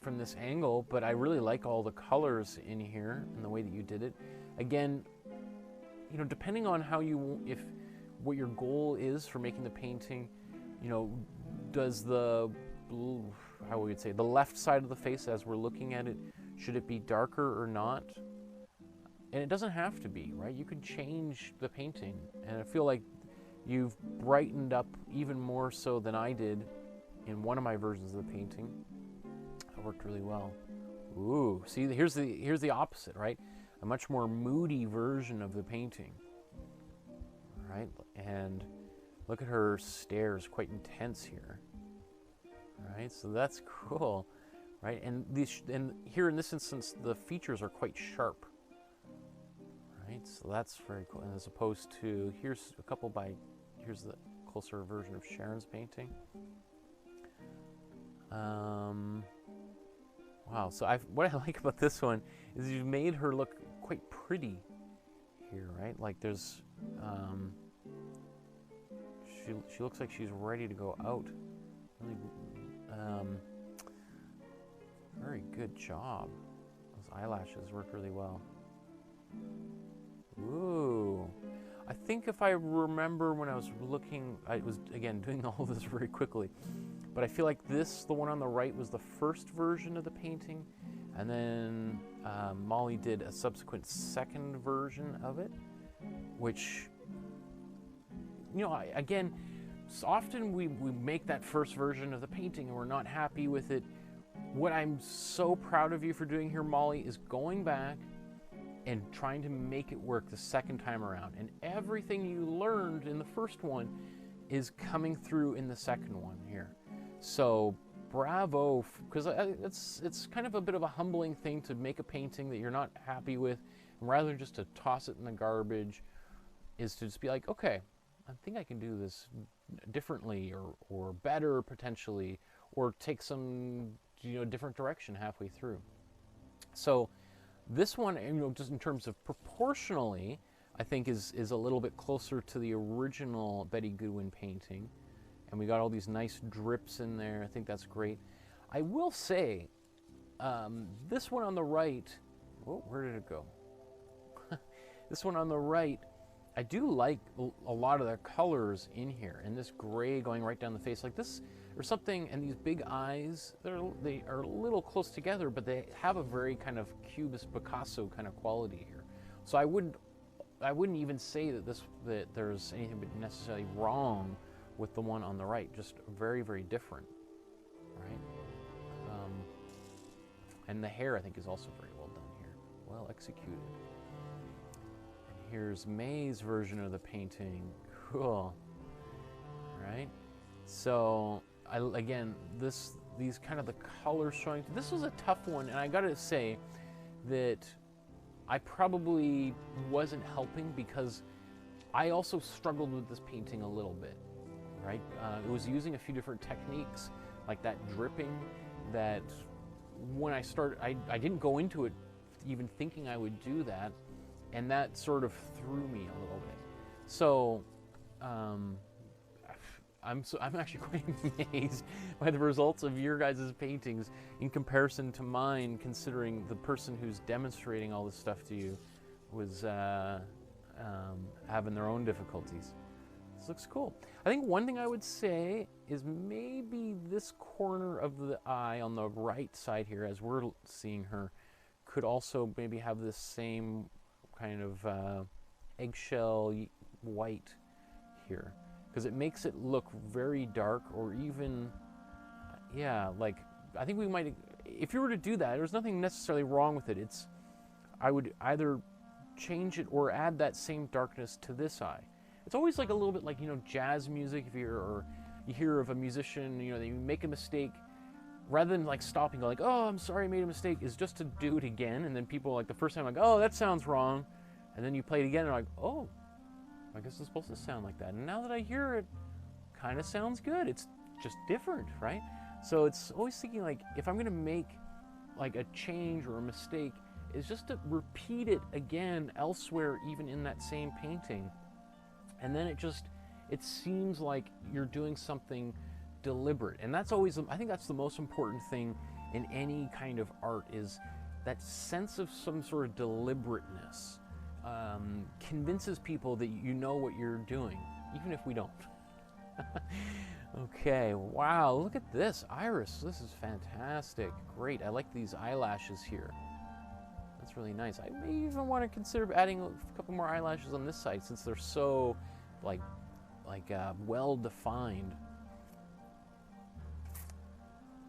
Speaker 1: from this angle, but I really like all the colors in here and the way that you did it. Again, you know, depending on how what your goal is for making the painting, you know, does the, how we would say, the left side of the face as we're looking at it, should it be darker or not? And it doesn't have to be, right? You could change the painting, and I feel like you've brightened up even more so than I did in one of my versions of the painting. That worked really well. Ooh, see, here's the opposite, right? A much more moody version of the painting, right? And look at her stares, quite intense here, right? So that's cool, right? And here in this instance, the features are quite sharp, right? So that's very cool. And as opposed to, here's the closer version of Sharon's painting. Wow, so what I like about this one is you've made her look quite pretty here, right? Like there's, she looks like she's ready to go out. Really, very good job. Those eyelashes work really well. Ooh. I think if I remember when I was looking, I was, again, doing all this very quickly, but I feel like the one on the right, was the first version of the painting, and then Molly did a subsequent second version of it, which, you know, again, so often we make that first version of the painting and we're not happy with it. What I'm so proud of you for doing here, Molly, is going back and trying to make it work the second time around. And everything you learned in the first one is coming through in the second one here. So bravo, because it's kind of a bit of a humbling thing to make a painting that you're not happy with, and rather than just to toss it in the garbage, is to just be like, okay, I think I can do this differently or better potentially, or take some, you know, different direction halfway through. So this one, you know, just in terms of proportionally, I think is a little bit closer to the original Betty Goodwin painting. And we got all these nice drips in there. I think that's great. I will say, this one on the right, oh, where did it go? This one on the right, I do like a lot of the colors in here, and this gray going right down the face like this, or something, and these big eyes, they are a little close together, but they have a very kind of Cubist Picasso kind of quality here. So I wouldn't even say that there's anything necessarily wrong with the one on the right, just very, very different, right? And the hair, I think, is also very well done here, well executed. And here's May's version of the painting. Cool, right? So again, these kind of the colors showing. This was a tough one, and I gotta say that I probably wasn't helping because I also struggled with this painting a little bit, right? It was using a few different techniques, like that dripping, that when I started, I didn't go into it even thinking I would do that, and that sort of threw me a little bit. So I'm actually quite amazed by the results of your guys' paintings in comparison to mine, considering the person who's demonstrating all this stuff to you was having their own difficulties. This looks cool. I think one thing I would say is maybe this corner of the eye on the right side here, as we're seeing her, could also maybe have this same kind of eggshell white here, because it makes it look very dark, or even, yeah, like, I think we might, if you were to do that, there's nothing necessarily wrong with it. I would either change it or add that same darkness to this eye. It's always like a little bit like, you know, jazz music, or you hear of a musician, you know, they make a mistake, rather than like stopping, go like, oh, I'm sorry, I made a mistake, is just to do it again. And then people like the first time like, oh, that sounds wrong. And then you play it again and they're like, oh, I guess it's supposed to sound like that. And now that I hear it, kind of sounds good. It's just different, right? So it's always thinking like, if I'm going to make like a change or a mistake, is just to repeat it again elsewhere, even in that same painting. And then it seems like you're doing something deliberate. And that's always, I think that's the most important thing in any kind of art, is that sense of some sort of deliberateness. Convinces people that you know what you're doing, even if we don't. Okay, wow, look at this iris. This is fantastic. Great, I like these eyelashes here. That's really nice. I may even want to consider adding a couple more eyelashes on this side, since they're so well defined.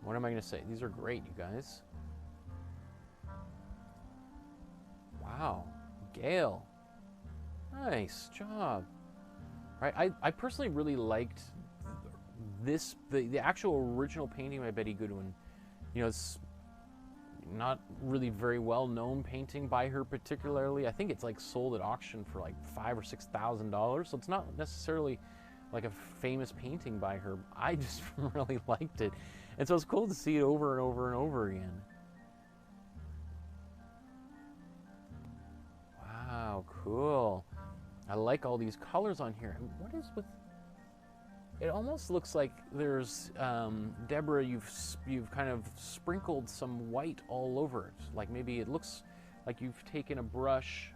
Speaker 1: What am I going to say? These are great, you guys. Wow, Gail, nice job. Right, I personally really liked this, the actual original painting by Betty Goodwin. You know, it's not really very well known painting by her particularly. I think it's like sold at auction for like $5,000 or $6,000, so it's not necessarily like a famous painting by her. I just really liked it, and so it's cool to see it over and over and over again. Wow, cool. I like all these colors on here. And what is with it? Almost looks like there's Deborah, you've kind of sprinkled some white all over it. Like maybe it looks like you've taken a brush.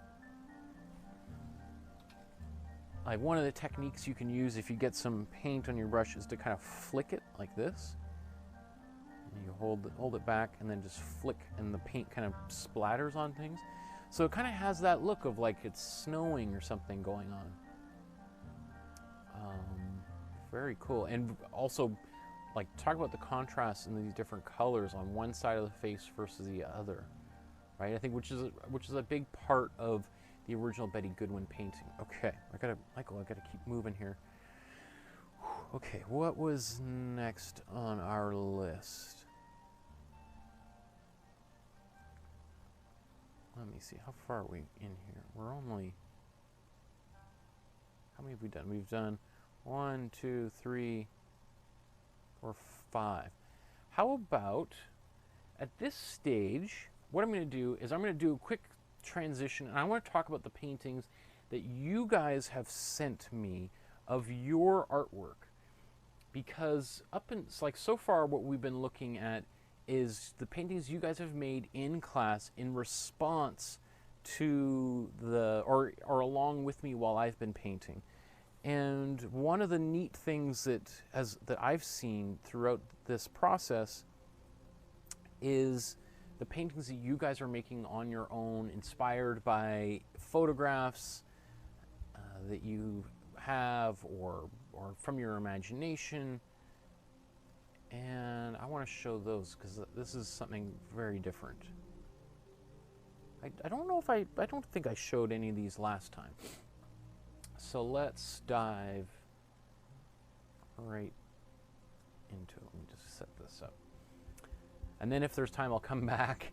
Speaker 1: Like one of the techniques you can use if you get some paint on your brush is to kind of flick it like this. And you hold it back and then just flick, and the paint kind of splatters on things. So it kind of has that look of like it's snowing or something going on. Very cool. And also, like, talk about the contrast in these different colors on one side of the face versus the other, right? I think which is a big part of the original Betty Goodwin painting. Okay, Michael, I gotta keep moving here. Okay, what was next on our list? Let me see, how far are we in here? We're only, how many have we done? We've done 1, 2, 3, 4, 5. How about, at this stage, what I'm going to do is I'm going to do a quick transition, and I want to talk about the paintings that you guys have sent me of your artwork. Because so far what we've been looking at is the paintings you guys have made in class in response to or along with me while I've been painting. And one of the neat things that I've seen throughout this process is the paintings that you guys are making on your own, inspired by photographs that you have or from your imagination. And I want to show those because this is something very different. I don't know if I don't think I showed any of these last time. So let's dive right into it. Let me just set this up. And then if there's time, I'll come back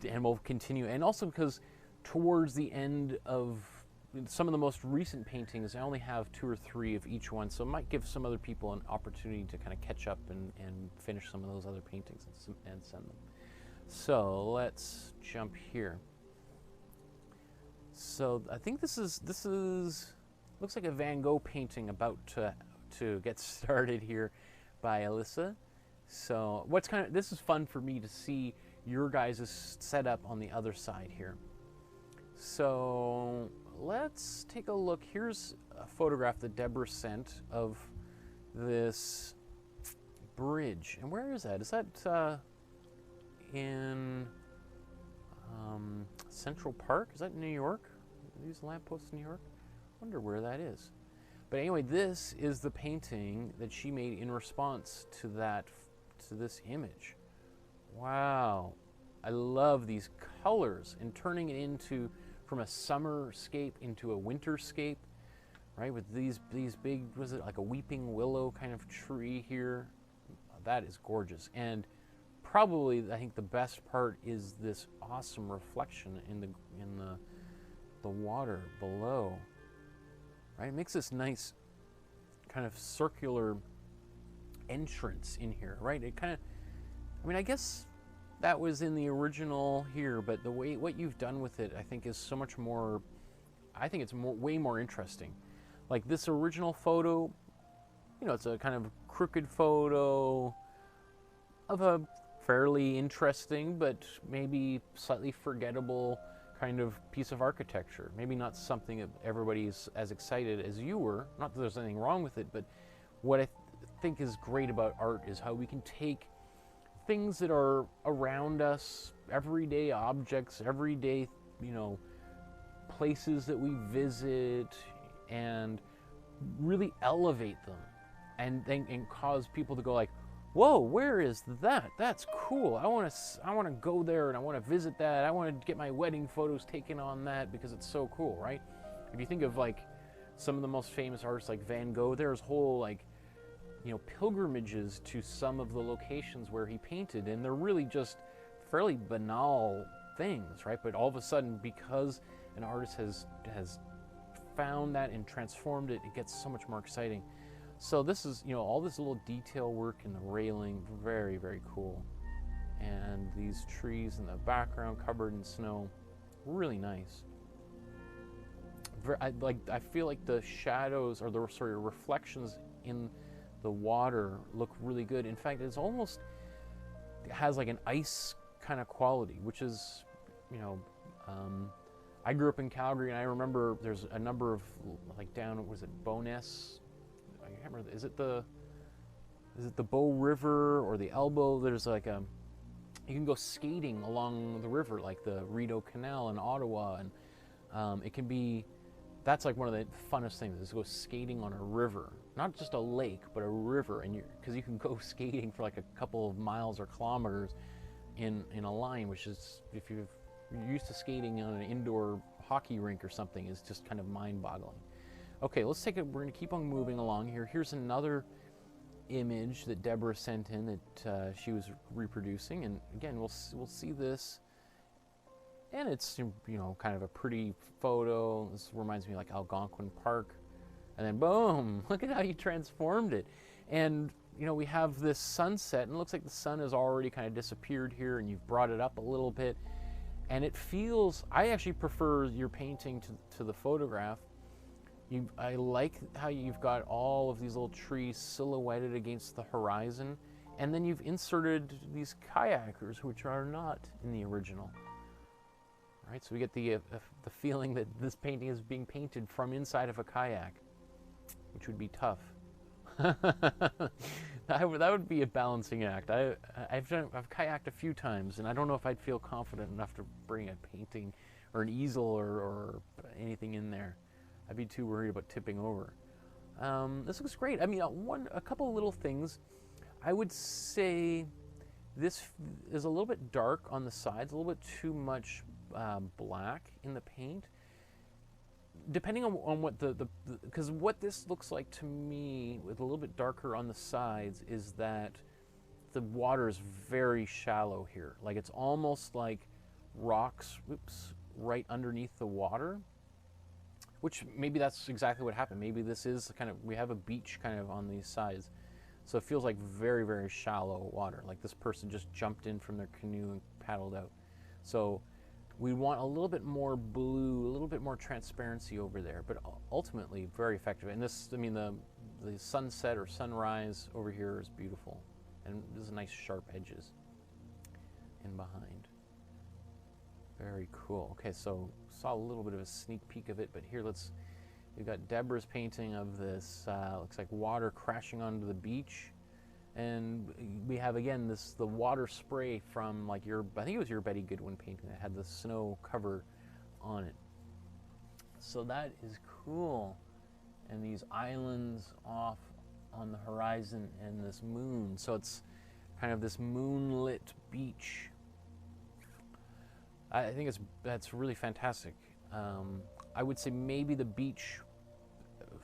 Speaker 1: and we'll continue. And also because towards the end of some of the most recent paintings, I only have 2 or 3 of each one. So it might give some other people an opportunity to kind of catch up and finish some of those other paintings and send them. So let's jump here. So I think this is looks like a Van Gogh painting about to get started here by Alyssa. So this is fun for me to see your guys' setup on the other side here. So let's take a look. Here's a photograph that Deborah sent of this bridge. And where is that? Is that in Central Park? Is that New York? Are these lampposts in New York? I wonder where that is. But anyway, this is the painting that she made in response to this image. Wow. I love these colors and turning it from a summerscape into a winterscape, right? With these big, was it like a weeping willow kind of tree here? That is gorgeous. And probably, I think the best part is this awesome reflection in the water below, right? It makes this nice kind of circular entrance in here, right? It kind of, I mean, I guess that was in the original here, but the way, what you've done with it, I think is so much more, I think it's way more interesting. Like this original photo, you know, it's a kind of crooked photo of a fairly interesting, but maybe slightly forgettable kind of piece of architecture. Maybe not something that everybody's as excited as you were. Not that there's anything wrong with it, but what I think is great about art is how we can take things that are around us, everyday objects, everyday, you know, places that we visit, and really elevate them and cause people to go like, whoa, where is that? That's cool. I want to go there and I want to visit that. I want to get my wedding photos taken on that because it's so cool, right? If you think of like some of the most famous artists like Van Gogh, there's whole like, you know, pilgrimages to some of the locations where he painted, and they're really just fairly banal things, right? But all of a sudden, because an artist has found that and transformed it, it gets so much more exciting. So this is, you know, all this little detail work in the railing, very, very cool. And these trees in the background covered in snow, really nice. I feel like the shadows, or the reflections in the water look really good. In fact, it has like an ice kind of quality, which is, you know, I grew up in Calgary, and I remember there's a number of, like down, was it Bowness? I can't remember. Is it the Bow River or the Elbow? There's like you can go skating along the river, like the Rideau Canal in Ottawa, and it can be, that's like one of the funnest things, is to go skating on a river, not just a lake, but a river, and because you can go skating for like a couple of miles or kilometers in a line, which is, if you're used to skating on an indoor hockey rink or something, is just kind of mind-boggling. Okay, let's take it. We're going to keep on moving along here. Here's another image that Deborah sent in that she was reproducing, and again, we'll see this, and it's, you know, kind of a pretty photo. This reminds me of like Algonquin Park, and then boom! Look at how you transformed it. And you know, we have this sunset, and it looks like the sun has already kind of disappeared here, and you've brought it up a little bit, and it feels. I actually prefer your painting to the photograph. I like how you've got all of these little trees silhouetted against the horizon, and then you've inserted these kayakers, which are not in the original. All right, so we get the feeling that this painting is being painted from inside of a kayak, which would be tough. That would be a balancing act. I've kayaked a few times, and I don't know if I'd feel confident enough to bring a painting or an easel or anything in there. I'd be too worried about tipping over. This looks great. I mean, a couple of little things. I would say this is a little bit dark on the sides, a little bit too much black in the paint. Depending on what because what this looks like to me, with a little bit darker on the sides, is that the water is very shallow here. Like it's almost like rocks, right underneath the water. Which maybe that's exactly what happened. Maybe this is kind of, we have a beach kind of on these sides. So it feels like very, very shallow water. Like this person just jumped in from their canoe and paddled out. So we want a little bit more blue, a little bit more transparency over there, but ultimately very effective. And this, I mean, the sunset or sunrise over here is beautiful. And there's nice sharp edges in behind. Very cool. Okay, so saw a little bit of a sneak peek of it, but here we've got Deborah's painting of this, looks like water crashing onto the beach. And we have, again, the water spray from like I think it was your Betty Goodwin painting that had the snow cover on it. So that is cool. And these islands off on the horizon and this moon. So it's kind of this moonlit beach. I think that's really fantastic. I would say maybe the beach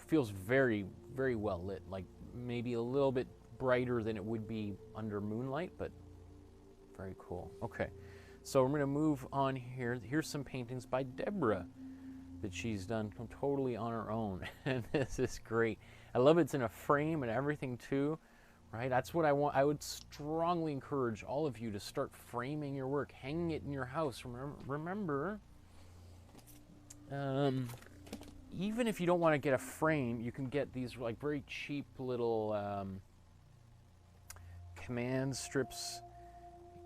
Speaker 1: feels very, very well lit, like maybe a little bit brighter than it would be under moonlight, but very cool. Okay, so we're gonna move on here. Here's some paintings by Deborah that she's done totally on her own, and this is great. I love it's in a frame and everything too, right? That's what I want. I would strongly encourage all of you to start framing your work, hanging it in your house. Remember, even if you don't want to get a frame, you can get these like very cheap little command strips,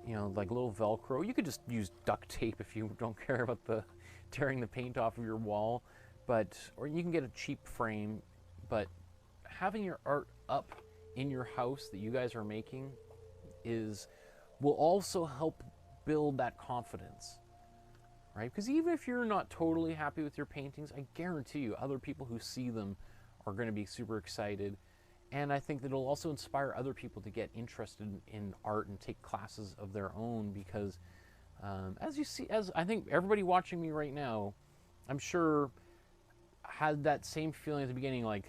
Speaker 1: you know, like little Velcro. You could just use duct tape if you don't care about the tearing the paint off of your wall, but or you can get a cheap frame. But having your art up in your house that you guys are making will also help build that confidence. Right? Because even if you're not totally happy with your paintings, I guarantee you other people who see them are going to be super excited. And I think that it'll also inspire other people to get interested in art and take classes of their own, because as you see, as I think everybody watching me right now, I'm sure had that same feeling at the beginning, like,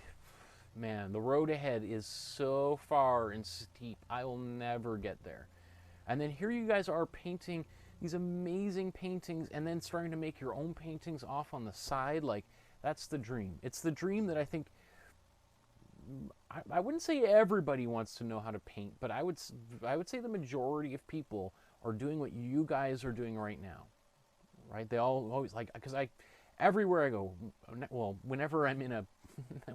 Speaker 1: man, the road ahead is so far and steep, I will never get there. And then here you guys are painting these amazing paintings and then starting to make your own paintings off on the side. Like, that's the dream. It's the dream that I think, I wouldn't say everybody wants to know how to paint, but I would say the majority of people are doing what you guys are doing right now, right? They always, like, because everywhere I go, well, whenever I'm in a,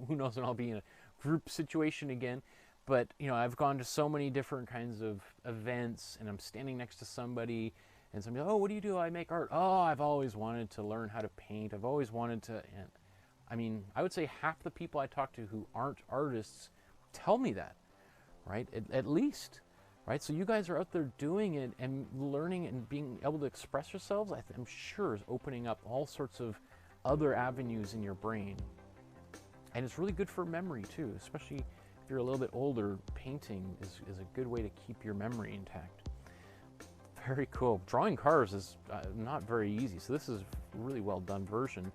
Speaker 1: who knows when I'll be in a group situation again, but, you know, I've gone to so many different kinds of events, and I'm standing next to somebody, and somebody, oh, what do you do? I make art. Oh, I've always wanted to learn how to paint. I've always wanted to, and I mean, I would say half the people I talk to who aren't artists tell me that, right? At least, right? So you guys are out there doing it and learning and being able to express yourselves, I'm sure is opening up all sorts of other avenues in your brain. And it's really good for memory too, especially if you're a little bit older. Painting is a good way to keep your memory intact. Very cool. Drawing cars is not very easy, so this is a really well done version.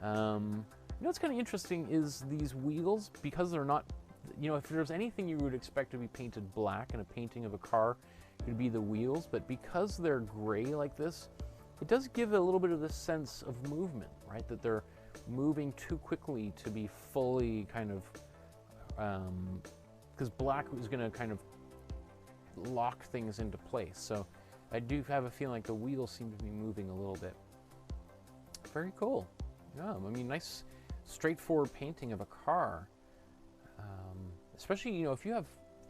Speaker 1: You know what's kind of interesting is these wheels, because they're not, you know, if there's anything you would expect to be painted black in a painting of a car, it would be the wheels, but because they're gray like this, it does give a little bit of this sense of movement, right? That they're moving too quickly to be fully kind of, because black is going to kind of lock things into place. So I do have a feeling like the wheels seem to be moving a little bit. Very cool. Yeah, I mean, nice straightforward painting of a car. Especially, you know, if you have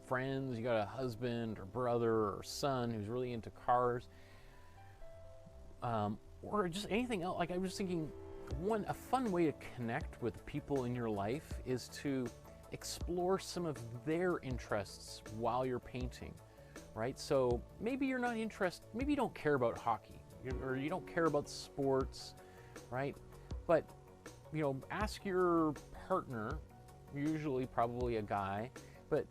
Speaker 1: friends, you got a husband or brother or son who's really into cars, or just anything else. Like, I was thinking, a fun way to connect with people in your life is to explore some of their interests while you're painting, right? So maybe you're not interested, maybe you don't care about hockey, or you don't care about sports, right? But, you know, ask your partner, usually probably a guy, but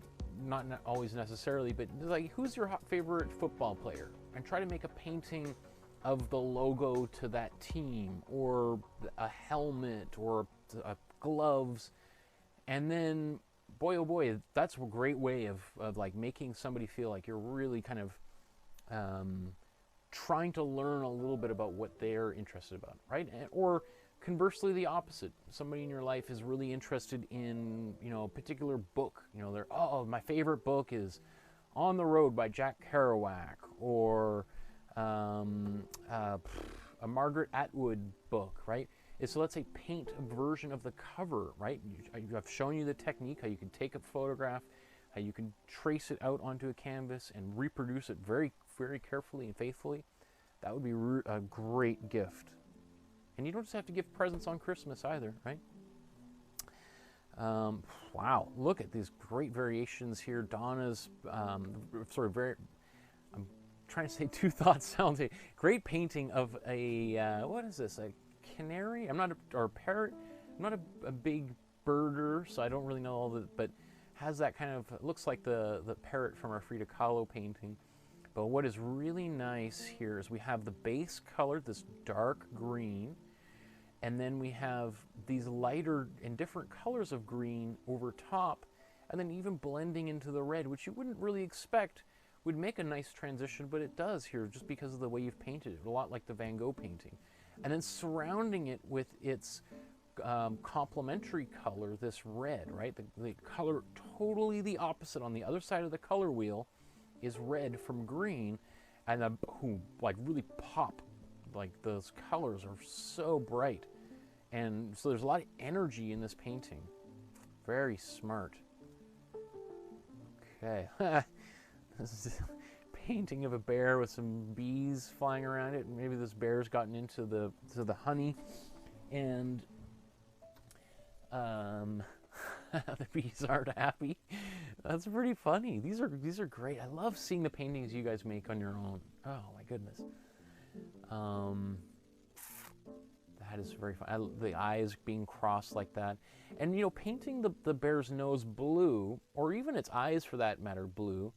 Speaker 1: not always necessarily, but like, who's your favorite football player? And try to make a painting of the logo to that team, or a helmet, or gloves. And then, boy, oh boy, that's a great way of like making somebody feel like you're really kind of trying to learn a little bit about what they're interested about, right? Or conversely, the opposite. Somebody in your life is really interested in, you know, a particular book. You know, they're, oh, my favorite book is On the Road by Jack Kerouac, or a Margaret Atwood book, right? So let's say paint a version of the cover, right? I've shown you the technique, how you can take a photograph, how you can trace it out onto a canvas and reproduce it very, very carefully and faithfully. That would be a great gift. And you don't just have to give presents on Christmas either, right? Wow, look at these great variations here. Donna's I'm trying to say two thoughts sounds. Great painting of a, what is this, a canary? Or a parrot. I'm not a big birder, so I don't really know all the, but has that kind of, looks like the parrot from our Frida Kahlo painting. But what is really nice here is we have the base color, this dark green, And then we have these lighter and different colors of green over top, and then even blending into the red, which you wouldn't really expect would make a nice transition, but it does here just because of the way you've painted it, a lot like the Van Gogh painting. And then surrounding it with its complementary color, this red, right? The color totally the opposite on the other side of the color wheel is red from green, and like really pop, like those colors are so bright. And so there's a lot of energy in this painting. Very smart. Okay. This is a painting of a bear with some bees flying around it. Maybe this bear's gotten into the honey, and the bees aren't happy. That's pretty funny. These are great. I love seeing the paintings you guys make on your own. Oh my goodness. That is very fun. The eyes being crossed like that. And, you know, painting the bear's nose blue, or even its eyes for that matter, blue,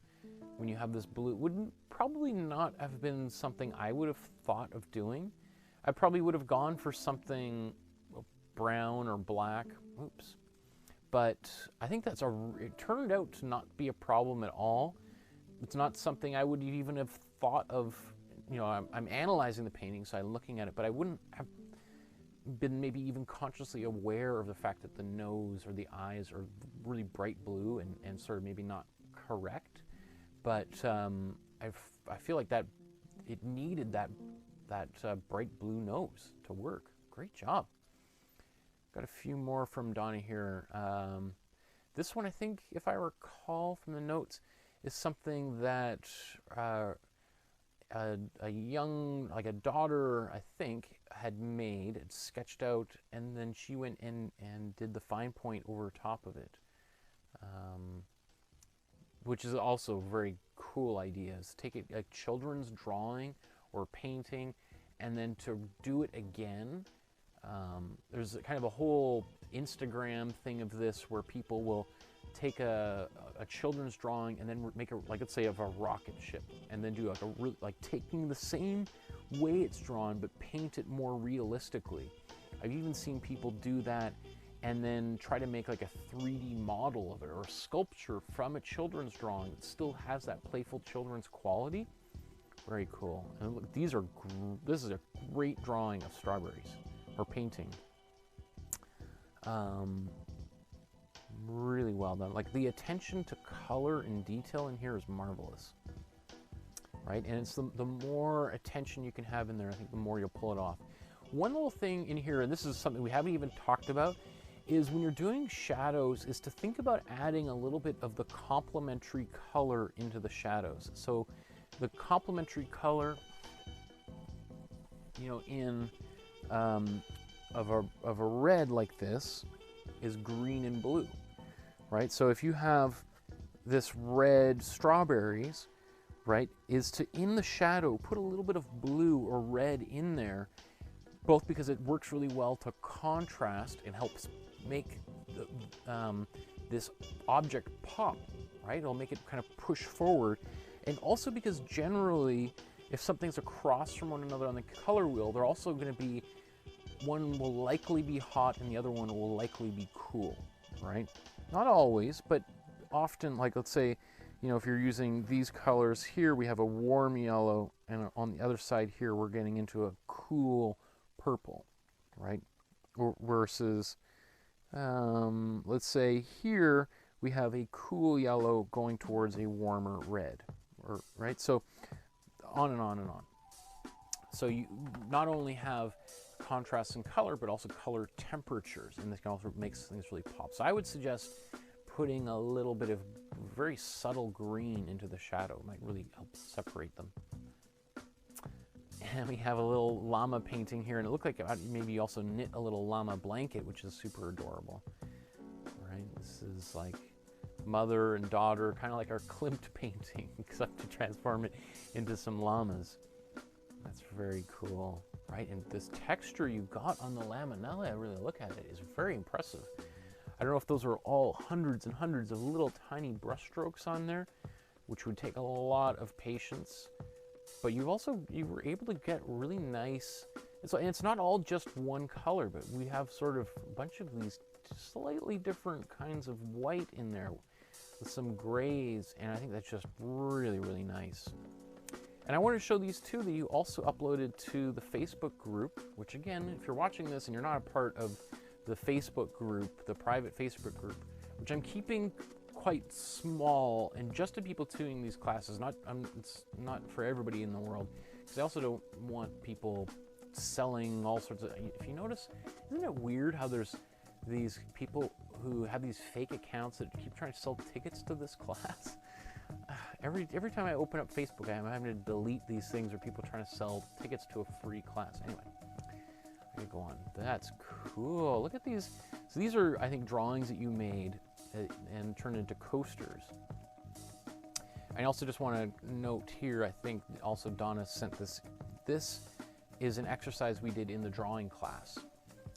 Speaker 1: when you have this blue, would probably not have been something I would have thought of doing. I probably would have gone for something brown or black. Oops. But I think it turned out to not be a problem at all. It's not something I would even have thought of. You know, I'm analyzing the painting, so I'm looking at it, but I wouldn't have been maybe even consciously aware of the fact that the nose or the eyes are really bright blue and sort of maybe not correct. But I feel like that it needed that bright blue nose to work. Great job. Got a few more from Donnie here. This one, I think, if I recall from the notes, is something that a young, like a daughter, I think, had made, had sketched out, and then she went in and did the fine point over top of it, which is also a very cool idea. Is take a children's drawing or painting, and then to do it again. There's kind of a whole Instagram thing of this where people will take a children's drawing and then make like, let's say, of a rocket ship, and then do like taking the same way it's drawn but paint it more realistically. I've even seen people do that and then try to make like a 3D model of it or a sculpture from a children's drawing that still has that playful children's quality. Very cool. And look, this is a great drawing of strawberries or painting. Really well done. Like the attention to color and detail in here is marvelous, right? And it's the more attention you can have in there, I think the more you'll pull it off. One little thing in here, and this is something we haven't even talked about, is when you're doing shadows, is to think about adding a little bit of the complementary color into the shadows. So the complementary color, you know, in of a red like this is green and blue, right? So if you have this red strawberries, right, is to, in the shadow, put a little bit of blue or red in there, both because it works really well to contrast and helps make this object pop, right? It'll make it kind of push forward. And also because generally, if something's across from one another on the color wheel, they're also going to be, one will likely be hot and the other one will likely be cool, right? Not always, but often, like let's say, you know, if you're using these colors here, we have a warm yellow, and on the other side here, we're getting into a cool purple, right? Versus, let's say here, we have a cool yellow going towards a warmer red, right? So on and on and on. So you not only have contrast in color, but also color temperatures, and this can also makes things really pop. So I would suggest putting a little bit of very subtle green into the shadow. It might really help separate them. And we have a little llama painting here, and it looked like maybe you also knit a little llama blanket, which is super adorable. Right? This is like mother and daughter, kind of like our Klimt painting, except to transform it into some llamas. That's very cool, right? And this texture you got on the llama, now that I really look at it, is very impressive. I don't know if those are all hundreds and hundreds of little tiny brush strokes on there, which would take a lot of patience. But you were able to get really nice And it's not all just one color, but we have sort of a bunch of these slightly different kinds of white in there with some grays, and I think that's just really, really nice. And I want to show these two that you also uploaded to the Facebook group, which again, if you're watching this and you're not a part of the Facebook group, the private Facebook group, which I'm keeping quite small and just to people doing these classes, it's not for everybody in the world, because I also don't want people selling all sorts of, if you notice, isn't it weird how there's these people who have these fake accounts that keep trying to sell tickets to this class? Every time I open up Facebook, I'm having to delete these things where people are trying to sell tickets to a free class. Anyway, I can go on. That's cool. Look at these. So these are, I think, drawings that you made and turned into coasters. I also just want to note here, I think also Donna sent this. This is an exercise we did in the drawing class.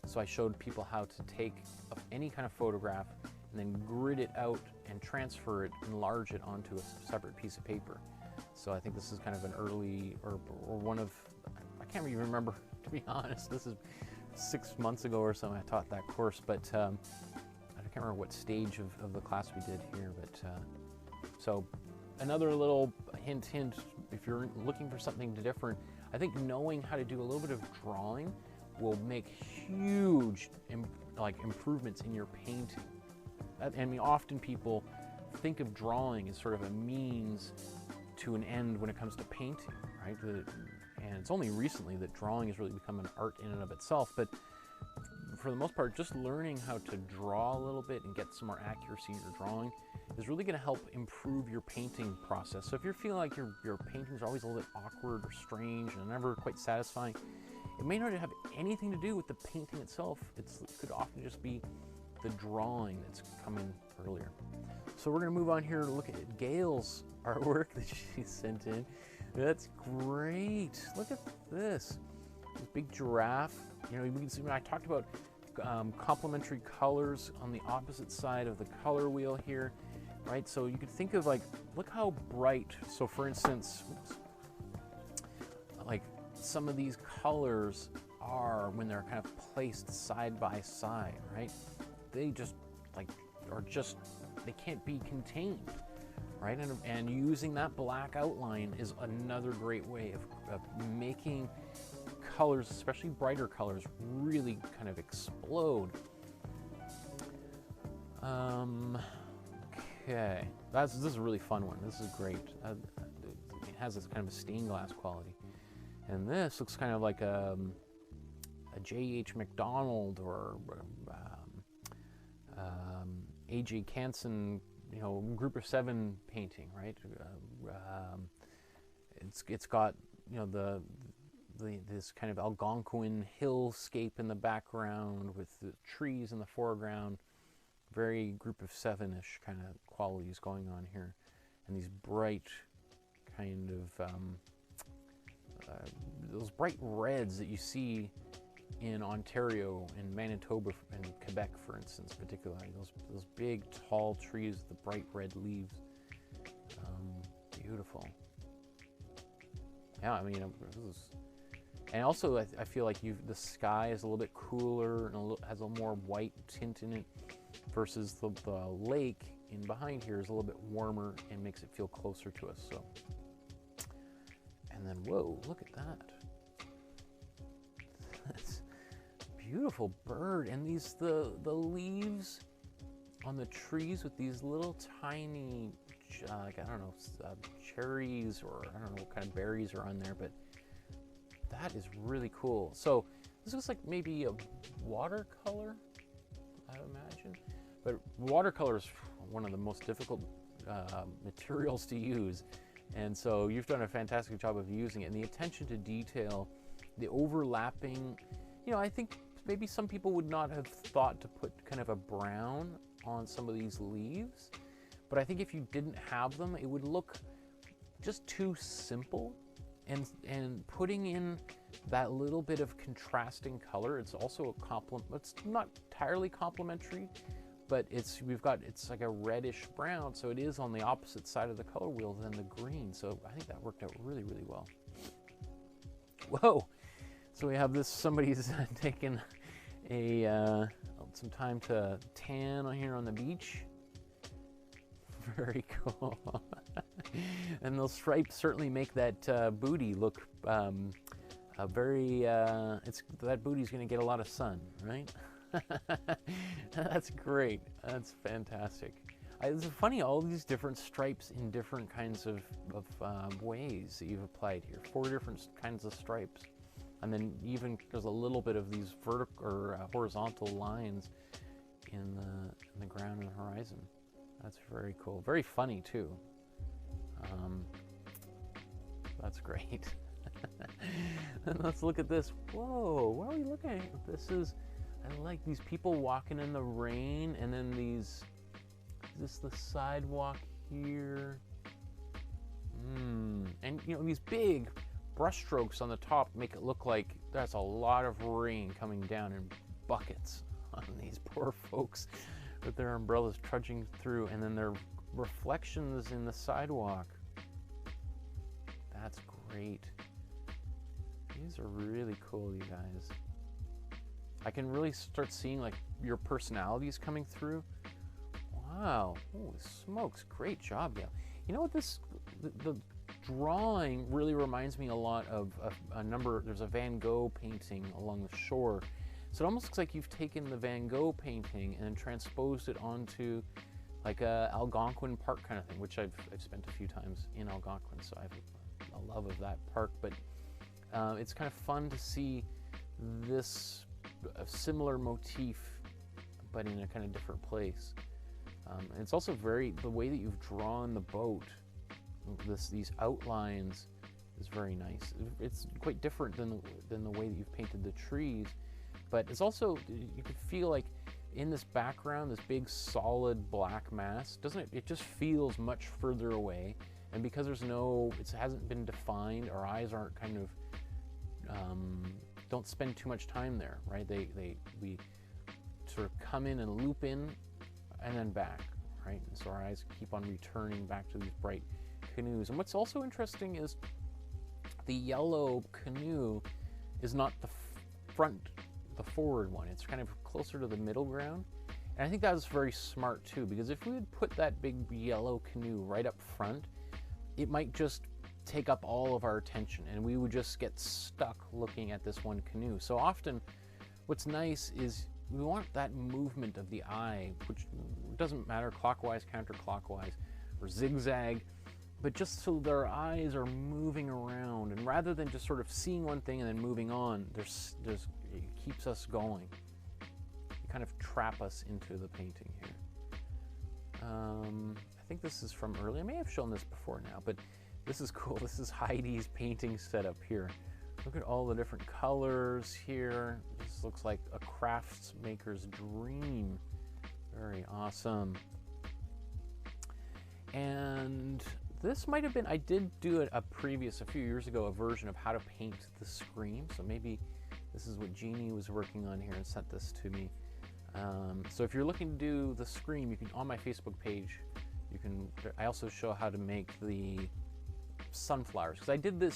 Speaker 1: So I showed people how to take any kind of photograph and then grid it out and transfer it, enlarge it onto a separate piece of paper. So I think this is kind of an early, or one of, I can't even remember, to be honest. This is 6 months ago or something I taught that course, but I can't remember what stage of the class we did here. But so another little hint, if you're looking for something different, I think knowing how to do a little bit of drawing will make huge improvements in your painting. I mean, often people think of drawing as sort of a means to an end when it comes to painting, right? And it's only recently that drawing has really become an art in and of itself, but for the most part, just learning how to draw a little bit and get some more accuracy in your drawing is really going to help improve your painting process. So if you're feeling like your paintings are always a little bit awkward or strange and never quite satisfying, it may not have anything to do with the painting itself. It could often just be the drawing that's come in earlier. So we're going to move on here to look at Gail's artwork that she sent in. That's great. Look at this. This big giraffe. You know, you can see when I talked about complementary colors on the opposite side of the color wheel here, right? So you could think of look how bright. So for instance, like some of these colors are when they're kind of placed side by side, right? They just they can't be contained, right? And using that black outline is another great way of making colors, especially brighter colors, really kind of explode. Okay, this is a really fun one. This is great. It has this kind of a stained glass quality, and this looks kind of like a J.H. McDonald or A.J. Canson, you know, Group of Seven painting, right? It's got, you know, this kind of Algonquin hillscape in the background with the trees in the foreground. Very Group of Seven-ish kind of qualities going on here, and these bright kind of those bright reds that you see in Ontario and Manitoba and Quebec, for instance, particularly those big tall trees with the bright red leaves. Beautiful. Yeah, I mean, and also I feel like the sky is a little bit cooler and has a more white tint in it, versus the lake in behind here is a little bit warmer and makes it feel closer to us. So, and then whoa, look at that. That's a beautiful bird, and the leaves on the trees with these little tiny, I don't know, cherries, or I don't know what kind of berries are on there, but that is really cool. So this looks like maybe a watercolor, I imagine. But watercolor is one of the most difficult materials to use. And so you've done a fantastic job of using it. And the attention to detail, the overlapping, you know, I think maybe some people would not have thought to put kind of a brown on some of these leaves. But I think if you didn't have them, it would look just too simple. And putting in that little bit of contrasting color, it's also a complement. It's not entirely complementary, but it's like a reddish brown, so it is on the opposite side of the color wheel than the green. So I think that worked out really, really well. Whoa! So we have this, somebody's taken some time to tan on here on the beach. Very cool. And those stripes certainly make that booty look that booty's gonna get a lot of sun, right? That's great. That's fantastic. It's funny, all these different stripes in different kinds of ways that you've applied here. 4 different kinds of stripes. And then even there's a little bit of these vertical or horizontal lines in the ground and the horizon. That's very cool. Very funny too. That's great. And let's look at this. Whoa, what are we looking at? This is, I like these people walking in the rain, and then these, is this the sidewalk here? And you know, these big brush strokes on the top make it look like there's a lot of rain coming down in buckets on these poor folks with their umbrellas trudging through, and then their reflections in the sidewalk. That's great. These are really cool, you guys. I can really start seeing like your personalities coming through. Wow, holy smokes, great job, Gail. You know what, the drawing really reminds me a lot of a number, there's a Van Gogh painting along the shore. So it almost looks like you've taken the Van Gogh painting and then transposed it onto like a Algonquin Park kind of thing, which I've spent a few times in Algonquin, so I have a love of that park. But it's kind of fun to see this similar motif, but in a kind of different place. And it's also the way that you've drawn the boat, these outlines is very nice. It's quite different than the way that you've painted the trees, but it's also, you could feel like in this background, this big solid black mass, doesn't it? It just feels much further away, and because there's it hasn't been defined, our eyes aren't kind of, don't spend too much time there, right? We sort of come in and loop in and then back, right? And so our eyes keep on returning back to these bright canoes. And what's also interesting is the yellow canoe is not the forward one. It's kind of closer to the middle ground. And I think that was very smart too, because if we would put that big yellow canoe right up front, it might just take up all of our attention and we would just get stuck looking at this one canoe. So often what's nice is we want that movement of the eye, which doesn't matter clockwise, counterclockwise, or zigzag, but just so their eyes are moving around, and rather than just sort of seeing one thing and then moving on, it keeps us going. You kind of trap us into the painting here. I think this is from earlier. I may have shown this before now, but this is cool. This is Heidi's painting setup here. Look at all the different colors here. This looks like a crafts maker's dream. Very awesome. And this might have been, I did do a few years ago, a version of how to paint the Scream. So maybe this is what Jeannie was working on here and sent this to me. So if you're looking to do the Scream, you can, on my Facebook page, I also show how to make the sunflowers. Because I did a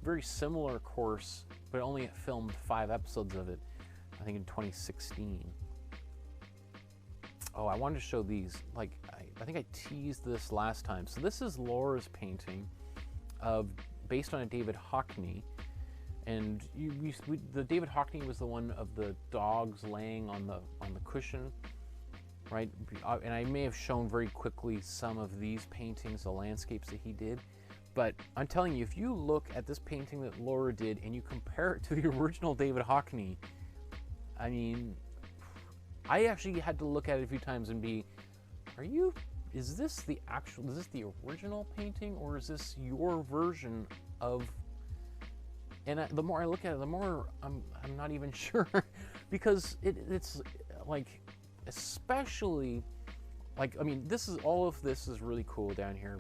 Speaker 1: very similar course, but only filmed 5 episodes of it, I think in 2016. Oh, I wanted to show these. Like, I think I teased this last time. So this is Laura's painting based on a David Hockney. And the David Hockney was the one of the dogs laying on the cushion, right? And I may have shown very quickly some of these paintings, the landscapes that he did. But I'm telling you, if you look at this painting that Laura did and you compare it to the original David Hockney, I mean, I actually had to look at it a few times and is this the original painting, or is this your version of? And the more I look at it, the more I'm not even sure, because it's like, especially. Like, I mean, all of this is really cool down here.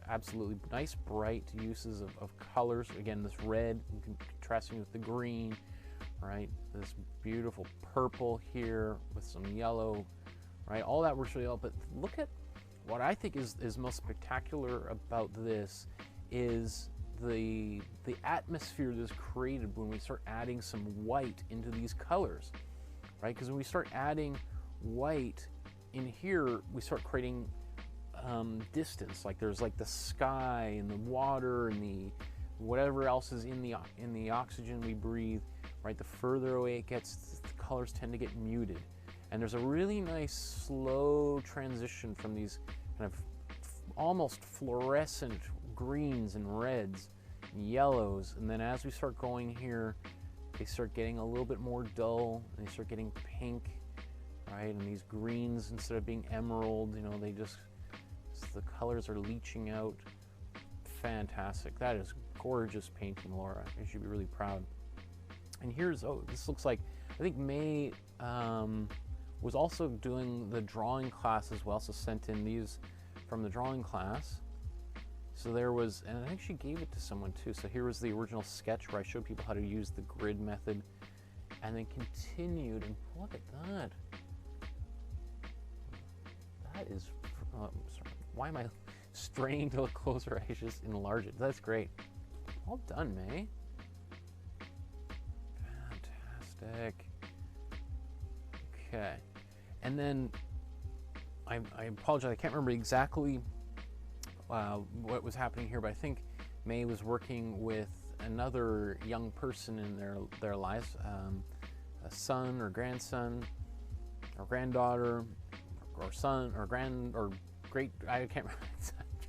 Speaker 1: Absolutely nice, bright uses of colors. Again, this red contrasting with the green, right? This beautiful purple here with some yellow, right? All that works really well. But look at what I think is most spectacular about this is the atmosphere that's created when we start adding some white into these colors, right? Because when we start adding white in here, we start creating distance. Like there's like the sky and the water and the whatever else is in the oxygen we breathe, right? The further away it gets, the colors tend to get muted. And there's a really nice slow transition from these kind of almost fluorescent greens and reds and yellows, and then as we start going here, they start getting a little bit more dull, and they start getting pink, right? And these greens, instead of being emerald, you know, they just, the colors are leaching out. Fantastic. That is gorgeous painting, Laura. You should be really proud. And here's, oh, this looks like, I think May was also doing the drawing class as well, so sent in these from the drawing class. So there was, and I think she gave it to someone too. So here was the original sketch where I showed people how to use the grid method, and then continued, and look at that. That is, sorry, why am I straining to look closer? I just enlarge it. That's great. Well done, May. Fantastic. Okay. And then I apologize, I can't remember exactly what was happening here, but I think May was working with another young person in their lives, a son or grandson or granddaughter or son or great, I can't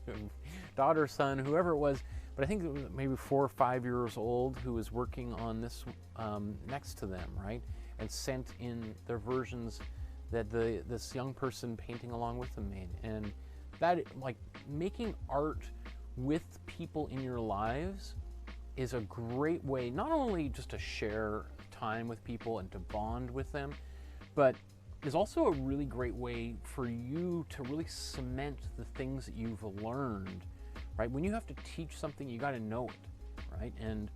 Speaker 1: remember, daughter, son, whoever it was, but I think it was maybe 4 or 5 years old, who was working on this next to them, right? And sent in their versions that this young person painting along with them made. And that, like, making art with people in your lives is a great way, not only just to share time with people and to bond with them, but is also a really great way for you to really cement the things that you've learned, right? When you have to teach something, you got to know it, right? And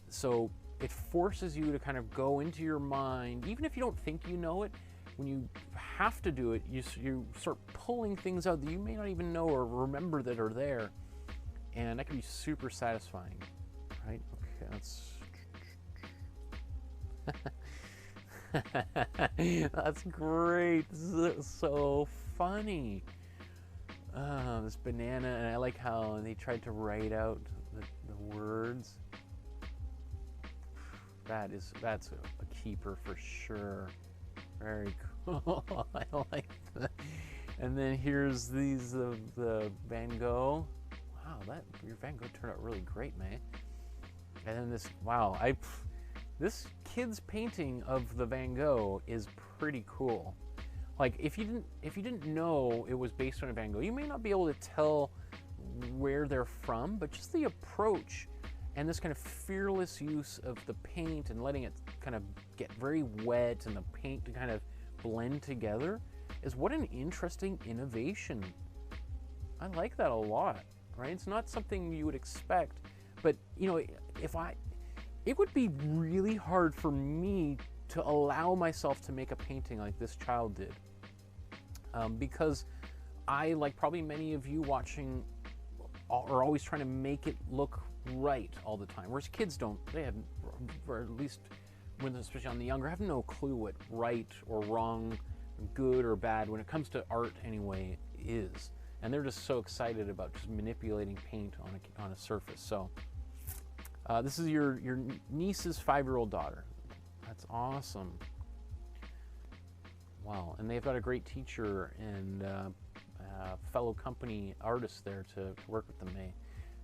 Speaker 1: so it forces you to kind of go into your mind, even if you don't think you know it. When you have to do it, you start pulling things out that you may not even know or remember that are there, and that can be super satisfying, right? Okay, that's great. This is so funny. This banana, and I like how they tried to write out the words. That's a keeper for sure. Very cool. I like that. And then here's these the Van Gogh. Wow, your Van Gogh turned out really great, man. And then this, wow, this kid's painting of the Van Gogh is pretty cool. Like, if you didn't know it was based on a Van Gogh, you may not be able to tell where they're from, but just the approach and this kind of fearless use of the paint and letting it kind of get very wet and the paint to kind of blend together is what an interesting innovation. I like that a lot, right? It's not something you would expect, but you know, it would be really hard for me to allow myself to make a painting like this child did, because I, like probably many of you watching, are always trying to make it look right all the time, whereas kids don't. They have, or at least when, especially on the younger, have no clue what right or wrong, good or bad, when it comes to art anyway, is. And they're just so excited about just manipulating paint on a surface. So this is your niece's 5-year-old daughter. That's awesome. Wow, and they've got a great teacher and fellow company artists there to work with them.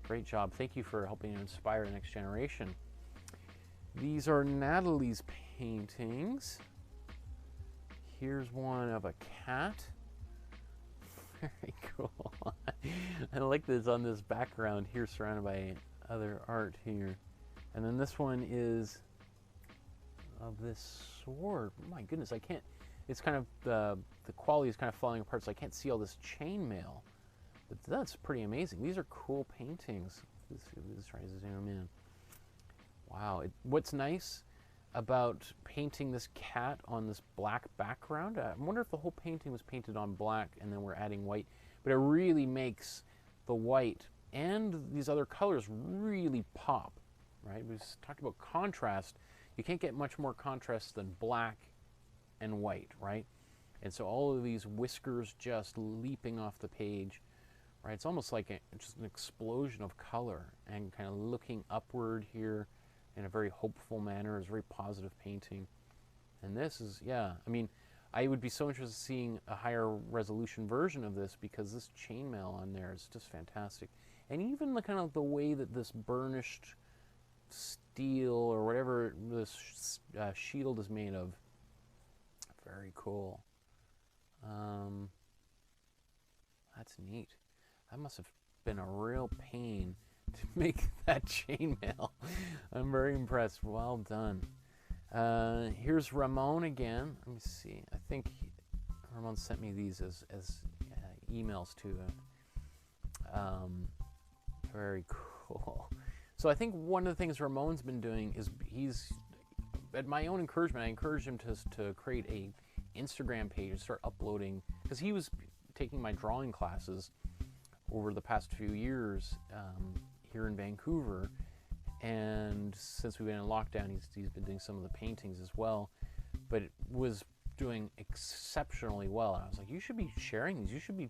Speaker 1: Great job. Thank you for helping to inspire the next generation. These are Natalie's paintings. Here's one of a cat. Very cool. I like this on this background here, surrounded by other art here. And then this one is of this sword. Oh my goodness, I can't, it's kind of, the quality is kind of falling apart, so I can't see all this chainmail. But that's pretty amazing. These are cool paintings. Let's try to zoom in. Wow. What's nice about painting this cat on this black background, I wonder if the whole painting was painted on black and then we're adding white, but it really makes the white and these other colors really pop, right? We talked about contrast. You can't get much more contrast than black and white, right? And so all of these whiskers just leaping off the page, right? It's almost like just an explosion of color, and kind of looking upward here in a very hopeful manner. It's a very positive painting. And this is, yeah, I mean, I would be so interested in seeing a higher resolution version of this, because this chainmail on there is just fantastic. And even the kind of the way that this burnished steel or whatever this shield is made of, very cool. That's neat. That must have been a real pain to make that chainmail. I'm very impressed. Well done. Here's Ramon again. Let me see. I think Ramon sent me these as emails too. Very cool. So I think one of the things Ramon's been doing is he's, at my own encouragement, I encouraged him to create a Instagram page and start uploading, because he was taking my drawing classes over the past few years here in Vancouver, and since we've been in lockdown, he's been doing some of the paintings as well, but it was doing exceptionally well. And I was like, you should be sharing these. You should be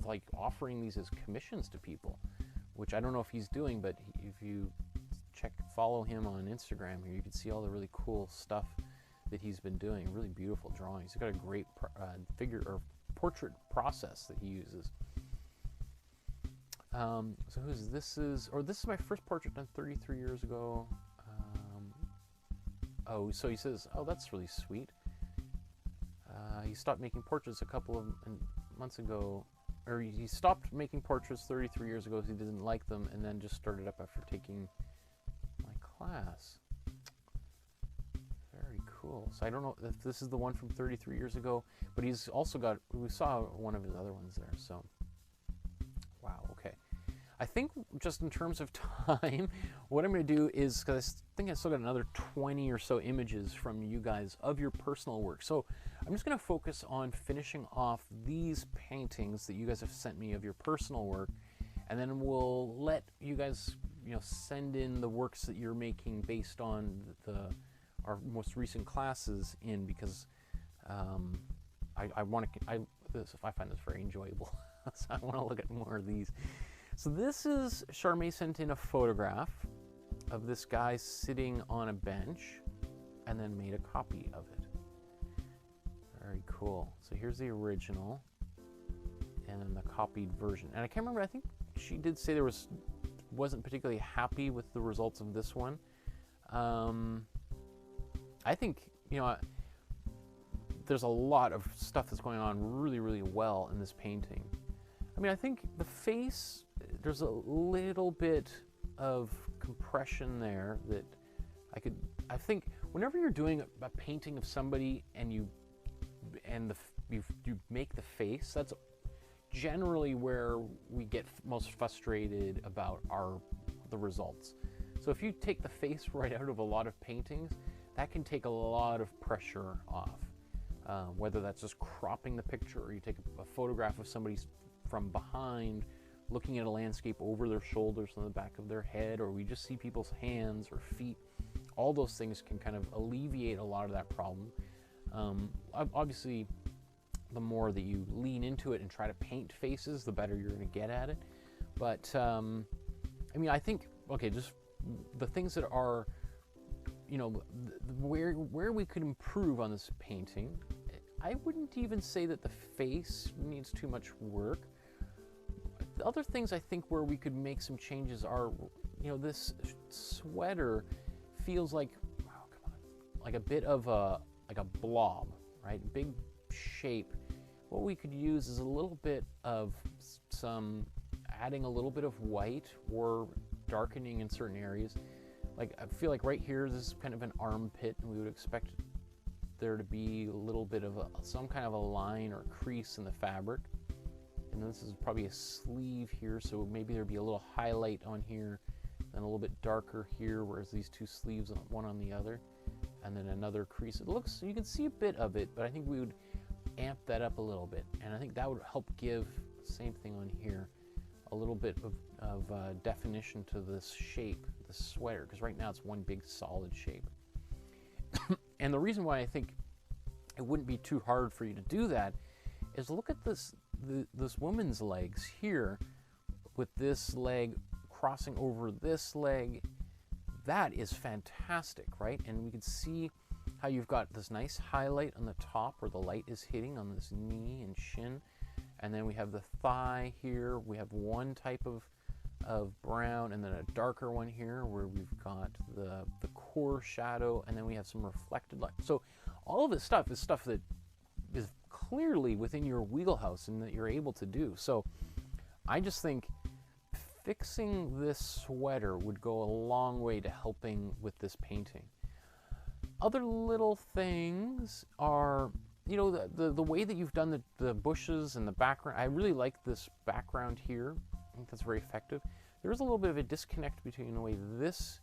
Speaker 1: like offering these as commissions to people, which I don't know if he's doing, but if you follow him on Instagram here, you can see all the really cool stuff that he's been doing. Really beautiful drawings. He's got a great figure or portrait process that he uses. So who's this? This is my first portrait done 33 years ago. Oh, so he says, oh, that's really sweet. He stopped making portraits a couple of months ago, or he stopped making portraits 33 years ago because he didn't like them, and then just started up after taking my class. Very cool. So I don't know if this is the one from 33 years ago, but he's also got, we saw one of his other ones there, so wow, okay. I think just in terms of time, what I'm going to do is, because I think I still got another 20 or so images from you guys of your personal work. So I'm just going to focus on finishing off these paintings that you guys have sent me of your personal work, and then we'll let you guys, send in the works that you're making based on our most recent classes in, because I find this very enjoyable. So I want to look at more of these. So this is Charmaine sent in a photograph of this guy sitting on a bench, and then made a copy of it. Very cool. So here's the original, and then the copied version. And I can't remember, I think she did say wasn't particularly happy with the results of this one. I think, there's a lot of stuff that's going on really, really well in this painting. I mean, I think the face, there's a little bit of compression there that I think whenever you're doing a painting of somebody and you make the face, that's generally where we get most frustrated about the results. So if you take the face right out of a lot of paintings, that can take a lot of pressure off. Whether that's just cropping the picture, or you take a photograph of somebody from behind, looking at a landscape over their shoulders on the back of their head, or we just see people's hands or feet. All those things can kind of alleviate a lot of that problem. Obviously, the more that you lean into it and try to paint faces, the better you're going to get at it. But I mean, I think, okay, just the things that are, where we could improve on this painting, I wouldn't even say that the face needs too much work. The other things I think where we could make some changes are, this sweater feels like, like a bit of a blob, right? Big shape. What we could use is a little bit of adding a little bit of white or darkening in certain areas. Like, I feel like right here, this is kind of an armpit, and we would expect there to be a little bit of some kind of a line or crease in the fabric. And this is probably a sleeve here, so maybe there'd be a little highlight on here, then a little bit darker here, whereas these two sleeves, one on the other, and then another crease. It looks, you can see a bit of it, but I think we would amp that up a little bit, and I think that would help give, same thing on here, a little bit of definition to this shape, this sweater, because right now it's one big solid shape. And the reason why I think it wouldn't be too hard for you to do that is look at this woman's legs here, with this leg crossing over this leg. That is fantastic, right? And we can see how you've got this nice highlight on the top where the light is hitting on this knee and shin. And then we have the thigh here. We have one type of brown, and then a darker one here where we've got the core shadow, and then we have some reflected light. So all of this stuff is stuff that is clearly within your wheelhouse and that you're able to do. So I just think fixing this sweater would go a long way to helping with this painting. Other little things are, you know, the way that you've done the bushes and the background. I really like this background here. I think that's very effective. There's a little bit of a disconnect between the way this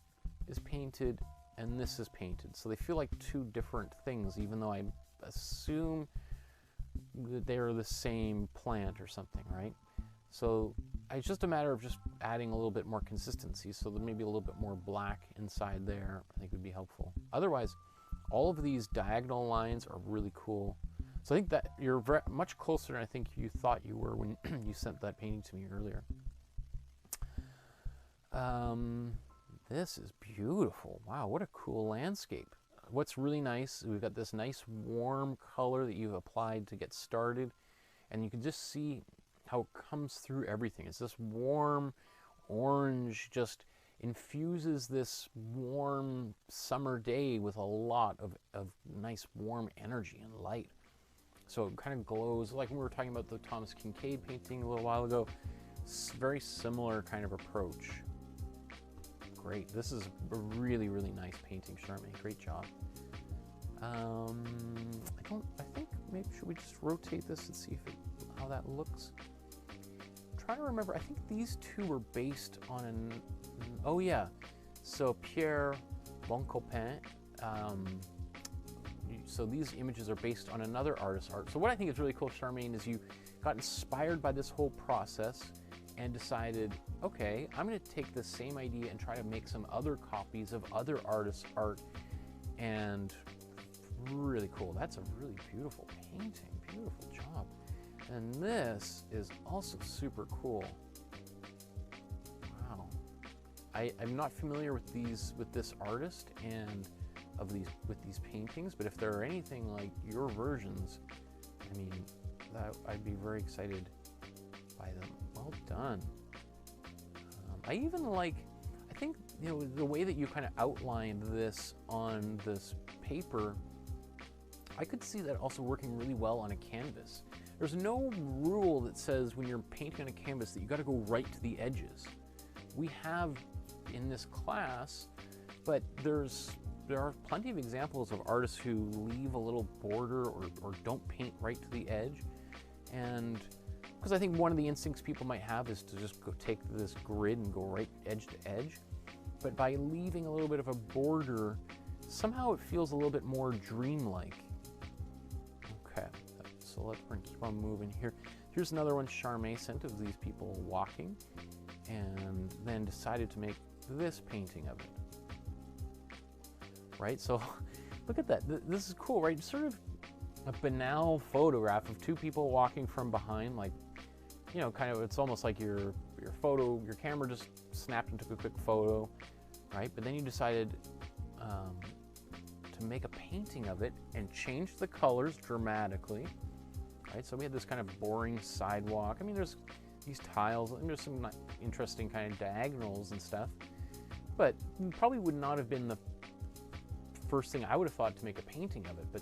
Speaker 1: is painted and this is painted. So they feel like two different things, even though I assume that they're the same plant or something, right? So it's just a matter of just adding a little bit more consistency, so there may be a little bit more black inside there, I think would be helpful. Otherwise, all of these diagonal lines are really cool. So I think that you're much closer than I think you thought you were when you sent that painting to me earlier. This is beautiful. Wow, what a cool landscape. What's really nice, we've got this nice warm color that you've applied to get started, and you can just see how it comes through everything. It's this warm orange, just infuses this warm summer day with a lot of nice warm energy and light. So it kind of glows, like we were talking about the Thomas Kincaid painting a little while ago. Very similar kind of approach. Great, this is a really, really nice painting, Charmaine, great job. I think maybe should we just rotate this and see how that looks? Trying to remember, I think these two were based on oh yeah, so Pierre Boncopain. So these images are based on another artist's art. So what I think is really cool, Charmaine, is you got inspired by this whole process and decided, okay, I'm going to take the same idea and try to make some other copies of other artists' art. And really cool. That's a really beautiful painting. Beautiful job. And this is also super cool. Wow. I'm not familiar with this artist and with these paintings, but if there are anything like your versions, I mean, I'd be very excited by them. Well done. I even like, I think, you know, the way that you kind of outlined this on this paper, I could see that also working really well on a canvas. There's no rule that says when you're painting on a canvas that you got to go right to the edges. We have in this class, but there are plenty of examples of artists who leave a little border or don't paint right to the edge. And because I think one of the instincts people might have is to just go take this grid and go right edge to edge. But by leaving a little bit of a border, somehow it feels a little bit more dreamlike. Okay, so let's keep on moving here. Here's another one Charmaine sent of these people walking, and then decided to make this painting of it. Right, so look at that. This is cool, right? Sort of a banal photograph of two people walking from behind, like, you know, kind of, it's almost like your camera just snapped and took a quick photo, right? But then you decided to make a painting of it and change the colors dramatically, right? So we had this kind of boring sidewalk. I mean, there's these tiles, and there's some interesting kind of diagonals and stuff, but probably would not have been the first thing I would have thought to make a painting of it. But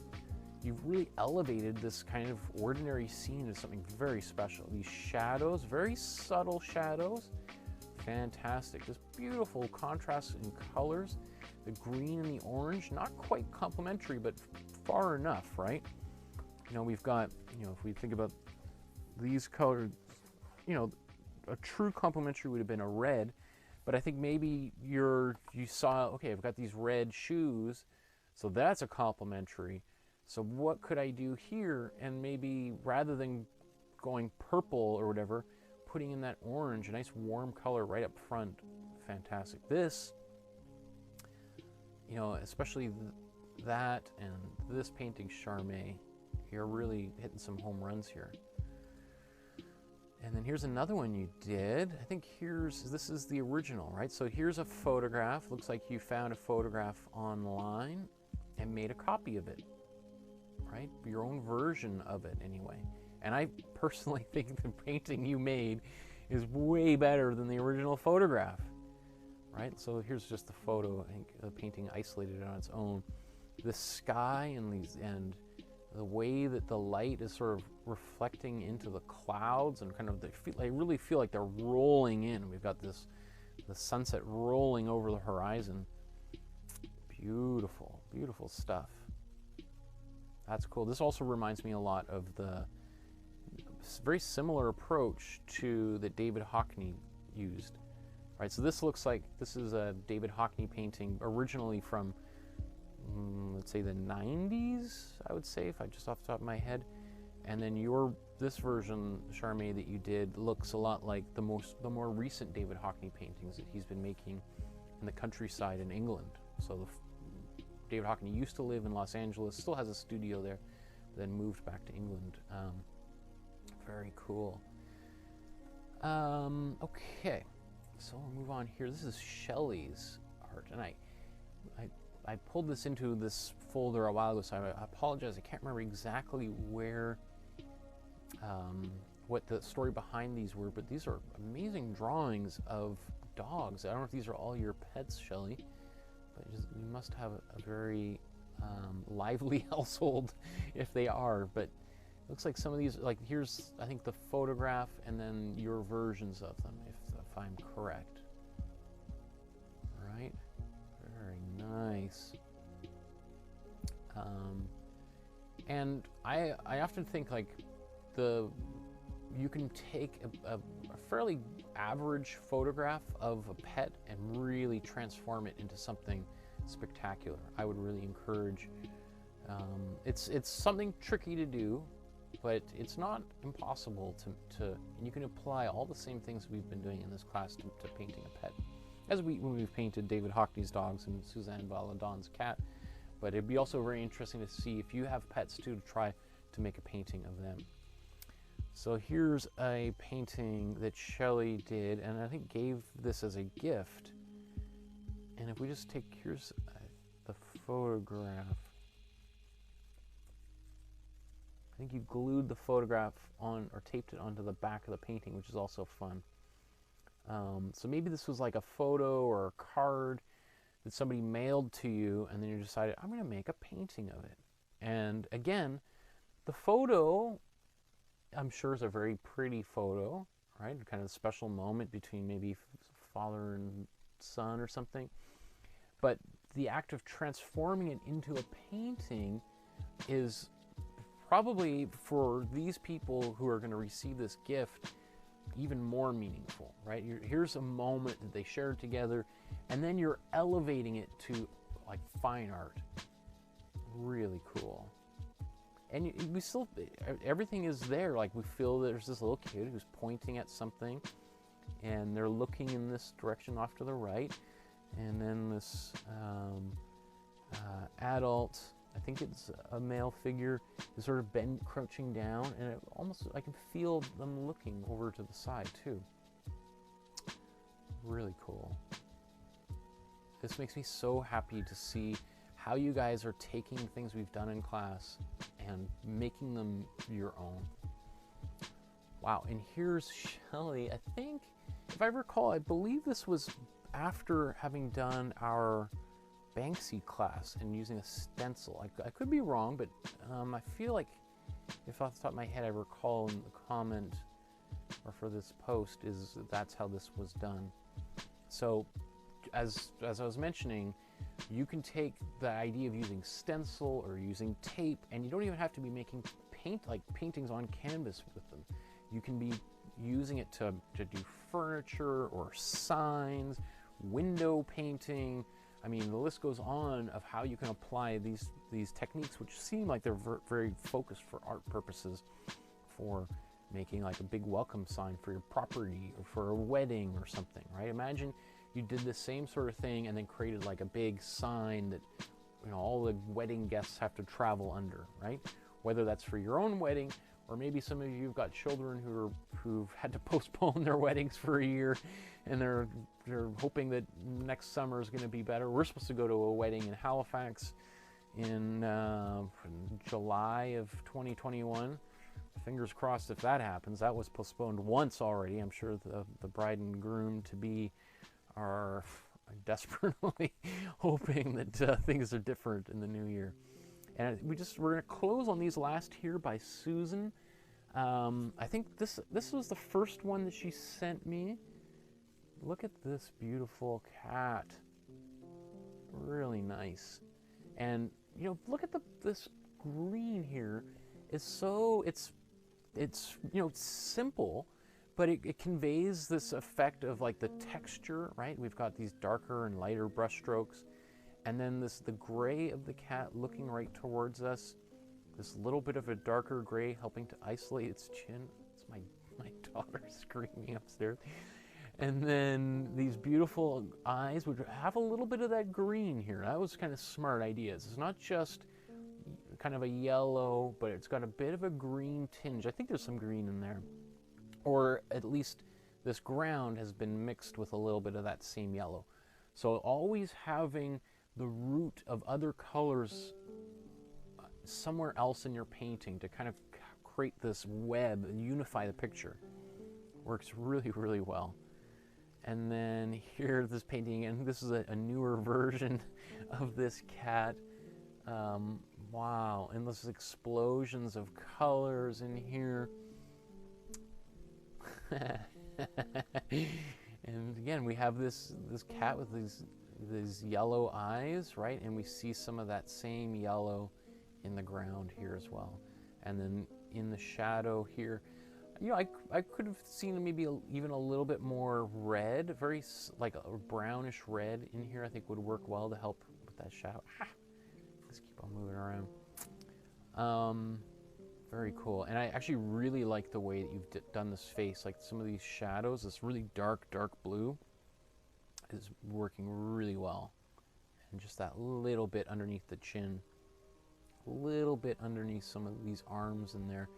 Speaker 1: you've really elevated this kind of ordinary scene into something very special. These shadows, very subtle shadows, fantastic. This beautiful contrast in colors, the green and the orange, not quite complementary, but far enough, right? You know, we've got, you know, if we think about these colors, you know, a true complementary would have been a red, but I think maybe you saw, okay, I've got these red shoes, so that's a complementary. So what could I do here? And maybe rather than going purple or whatever, putting in that orange, a nice warm color right up front. Fantastic. This, you know, especially that and this painting, Charmaine, you're really hitting some home runs here. And then here's another one you did. I think this is the original, right? So here's a photograph. Looks like you found a photograph online and made a copy of it, right? Your own version of it anyway. And I personally think the painting you made is way better than the original photograph, right? So here's just the photo, I think the painting isolated on its own. The sky and the way that the light is sort of reflecting into the clouds and kind of, I really feel like they're rolling in. We've got the sunset rolling over the horizon. Beautiful, beautiful stuff. That's cool. This also reminds me a lot of the very similar approach to that David Hockney used, right? So this looks like, this is a David Hockney painting originally from let's say the 90s, I would say, if I just off the top of my head. And then this version, Charmaine, that you did looks a lot like the more recent David Hockney paintings that he's been making in the countryside in England. So David Hockney used to live in Los Angeles, still has a studio there, then moved back to England. Very cool. Okay, so we'll move on here. This is Shelley's art, and I pulled this into this folder a while ago, so I apologize. I can't remember exactly where, what the story behind these were, but these are amazing drawings of dogs. I don't know if these are all your pets, Shelley, but you must have a very lively household if they are. But it looks like some of these, like here's, I think, the photograph and then your versions of them, if I'm correct. Right? Very nice. And I often think like you can take a fairly average photograph of a pet and really transform it into something spectacular. I would really encourage. It's something tricky to do, but it's not impossible to and you can apply all the same things we've been doing in this class to painting a pet, as when we've painted David Hockney's dogs and Suzanne Valadon's cat. But it'd be also very interesting to see if you have pets too, to try to make a painting of them. So here's a painting that Shelley did, and I think gave this as a gift. And if we just take, here's the photograph. I think you glued the photograph on, or taped it onto the back of the painting, which is also fun. So maybe this was like a photo or a card that somebody mailed to you, and then you decided, I'm going to make a painting of it. And again, the photo, I'm sure, is a very pretty photo, right? Kind of a special moment between maybe father and son or something. But the act of transforming it into a painting is probably, for these people who are going to receive this gift, even more meaningful, right? Here's a moment that they shared together, and then you're elevating it to like fine art. Really cool. And we still, everything is there. Like we feel there's this little kid who's pointing at something, and they're looking in this direction off to the right, and then this adult, I think it's a male figure, is sort of crouching down, and I can feel them looking over to the side too. Really cool. This makes me so happy to see how you guys are taking things we've done in class and making them your own. Wow, and here's Shelley. I think, if I recall, I believe this was after having done our Banksy class and using a stencil. I could be wrong, but I feel like, if off the top of my head I recall in the comment or for this post, that's how this was done. So as I was mentioning, you can take the idea of using stencil or using tape, and you don't even have to be making paintings on canvas with them. You can be using it to do furniture or signs, window painting. I mean, the list goes on of how you can apply these techniques, which seem like they're very focused for art purposes, for making like a big welcome sign for your property or for a wedding or something, right? Imagine you did the same sort of thing and then created like a big sign that, you know, all the wedding guests have to travel under, right? Whether that's for your own wedding, or maybe some of you have got children who've had to postpone their weddings for a year, and they're hoping that next summer is going to be better. We're supposed to go to a wedding in Halifax in July of 2021. Fingers crossed if that happens. That was postponed once already. I'm sure the bride and groom to be are desperately hoping that things are different in the new year. And we're going to close on these last here by Susan. I think this was the first one that she sent me. Look at this beautiful cat. Really nice. And you know, look at this green here. It's you know, simple, but it conveys this effect of like the texture, right? We've got these darker and lighter brush strokes. And then the gray of the cat looking right towards us, this little bit of a darker gray helping to isolate its chin. It's my daughter screaming upstairs. And then these beautiful eyes would have a little bit of that green here. That was kind of smart ideas. It's not just kind of a yellow, but it's got a bit of a green tinge. I think there's some green in there. Or at least this ground has been mixed with a little bit of that same yellow. So always having the root of other colors somewhere else in your painting to kind of create this web and unify the picture works really, really well. And then here, this painting, and this is a newer version of this cat. Wow, and those explosions of colors in here. And again, we have this cat with these yellow eyes, right? And we see some of that same yellow in the ground here as well. And then in the shadow here, you know, I could have seen maybe even a little bit more red, very like a brownish red in here. I think would work well to help with that shadow. Let's keep on moving around. Very cool. And I actually really like the way that you've done this face. Like some of these shadows, this really dark blue is working really well. And just that little bit underneath the chin, a little bit underneath some of these arms in there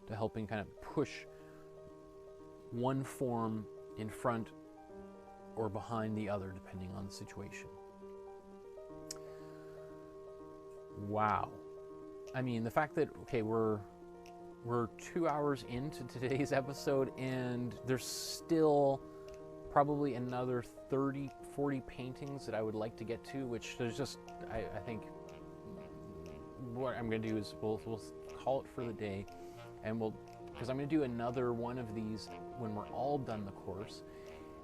Speaker 1: to helping kind of push one form in front or behind the other, depending on the situation. Wow. I mean, the fact that, okay, we're 2 hours into today's episode and there's still probably another 30, 40 paintings that I would like to get to, which there's just, I think what I'm going to do is we'll call it for the day, and because I'm going to do another one of these when we're all done the course.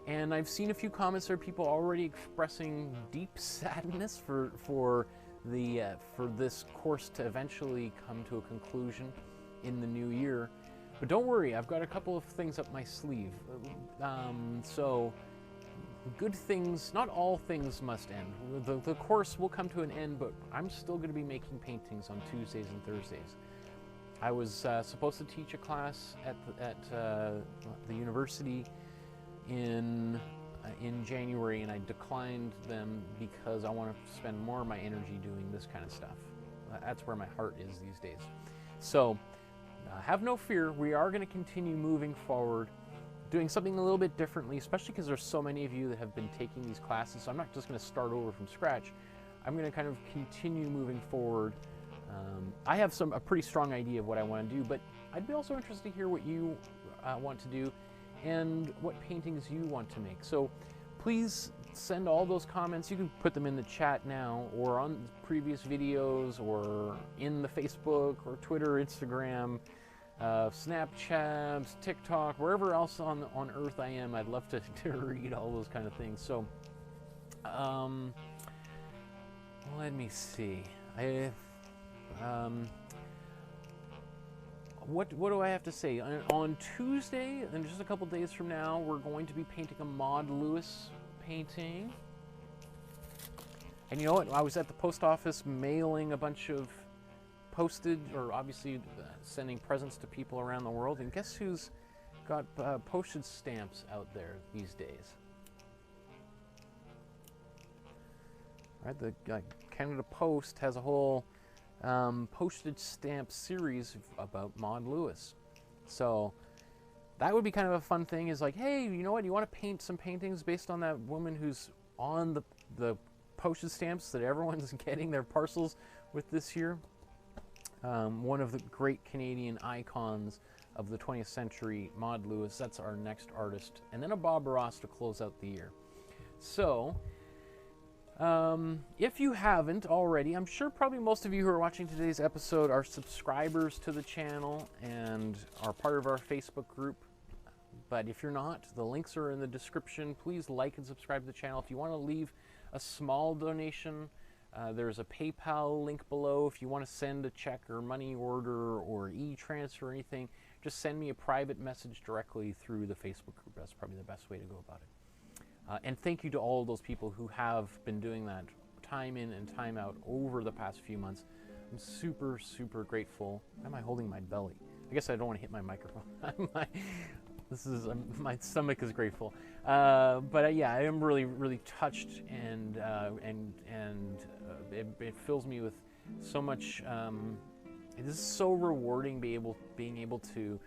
Speaker 1: And I've seen a few comments there, people already expressing deep sadness for this course to eventually come to a conclusion in the new year. But don't worry, I've got a couple of things up my sleeve. So good things, not all things must end. The course will come to an end, but I'm still going to be making paintings on Tuesdays and Thursdays. I was supposed to teach a class at the university in January, and I declined them because I want to spend more of my energy doing this kind of stuff. That's where my heart is these days. So have no fear, we are going to continue moving forward, doing something a little bit differently, especially because there's so many of you that have been taking these classes. So I'm not just going to start over from scratch. I'm going to kind of continue moving forward. I have a pretty strong idea of what I want to do, but I'd be also interested to hear what you want to do and what paintings you want to make. So please send all those comments. You can put them in the chat now, or on previous videos, or in the Facebook or Twitter, Instagram, Snapchat, TikTok, wherever else on earth I am. I'd love to read all those kind of things. So let me see. What do I have to say? On Tuesday, and just a couple days from now, we're going to be painting a Maud Lewis painting. And you know what? I was at the post office mailing a bunch of posted, or obviously sending presents to people around the world. And guess who's got postage stamps out there these days? Right, the Canada Post has a whole postage stamp series about Maud Lewis. So that would be kind of a fun thing, is like, hey, you know what, you want to paint some paintings based on that woman who's on the postage stamps that everyone's getting their parcels with this year? One of the great Canadian icons of the 20th century, Maud Lewis. That's our next artist. And then a Bob Ross to close out the year. So if you haven't already, I'm sure probably most of you who are watching today's episode are subscribers to the channel and are part of our Facebook group. But if you're not, the links are in the description. Please like and subscribe to the channel. If you want to leave a small donation, there's a PayPal link below. If you want to send a check or money order or e-transfer or anything, just send me a private message directly through the Facebook group. That's probably the best way to go about it. And thank you to all of those people who have been doing that time in and time out over the past few months. I'm super, super grateful. Why am I holding my belly? I guess I don't want to hit my microphone. My stomach is grateful. But yeah, I am really, really touched, and it fills me with so much. It is so rewarding being able to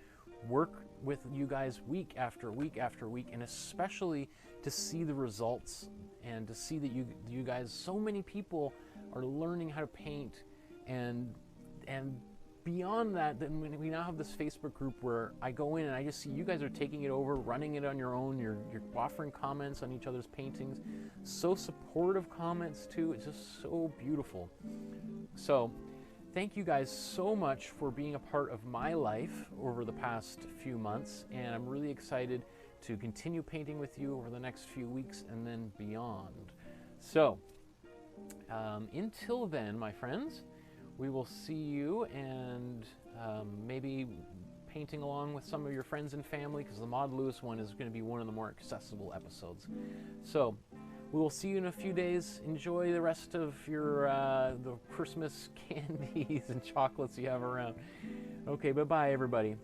Speaker 1: work with you guys week after week after week, and especially to see the results and to see that you guys, so many people are learning how to paint, and beyond that, then we now have this Facebook group where I go in and I just see you guys are taking it over, running it on your own. You're offering comments on each other's paintings. So supportive comments too. It's just so beautiful. So thank you guys so much for being a part of my life over the past few months, and I'm really excited to continue painting with you over the next few weeks and then beyond. So until then, my friends, we will see you, and maybe painting along with some of your friends and family, because the Maud Lewis one is going to be one of the more accessible episodes. So we will see you in a few days. Enjoy the rest of your the Christmas candies and chocolates you have around. Okay, bye-bye, everybody.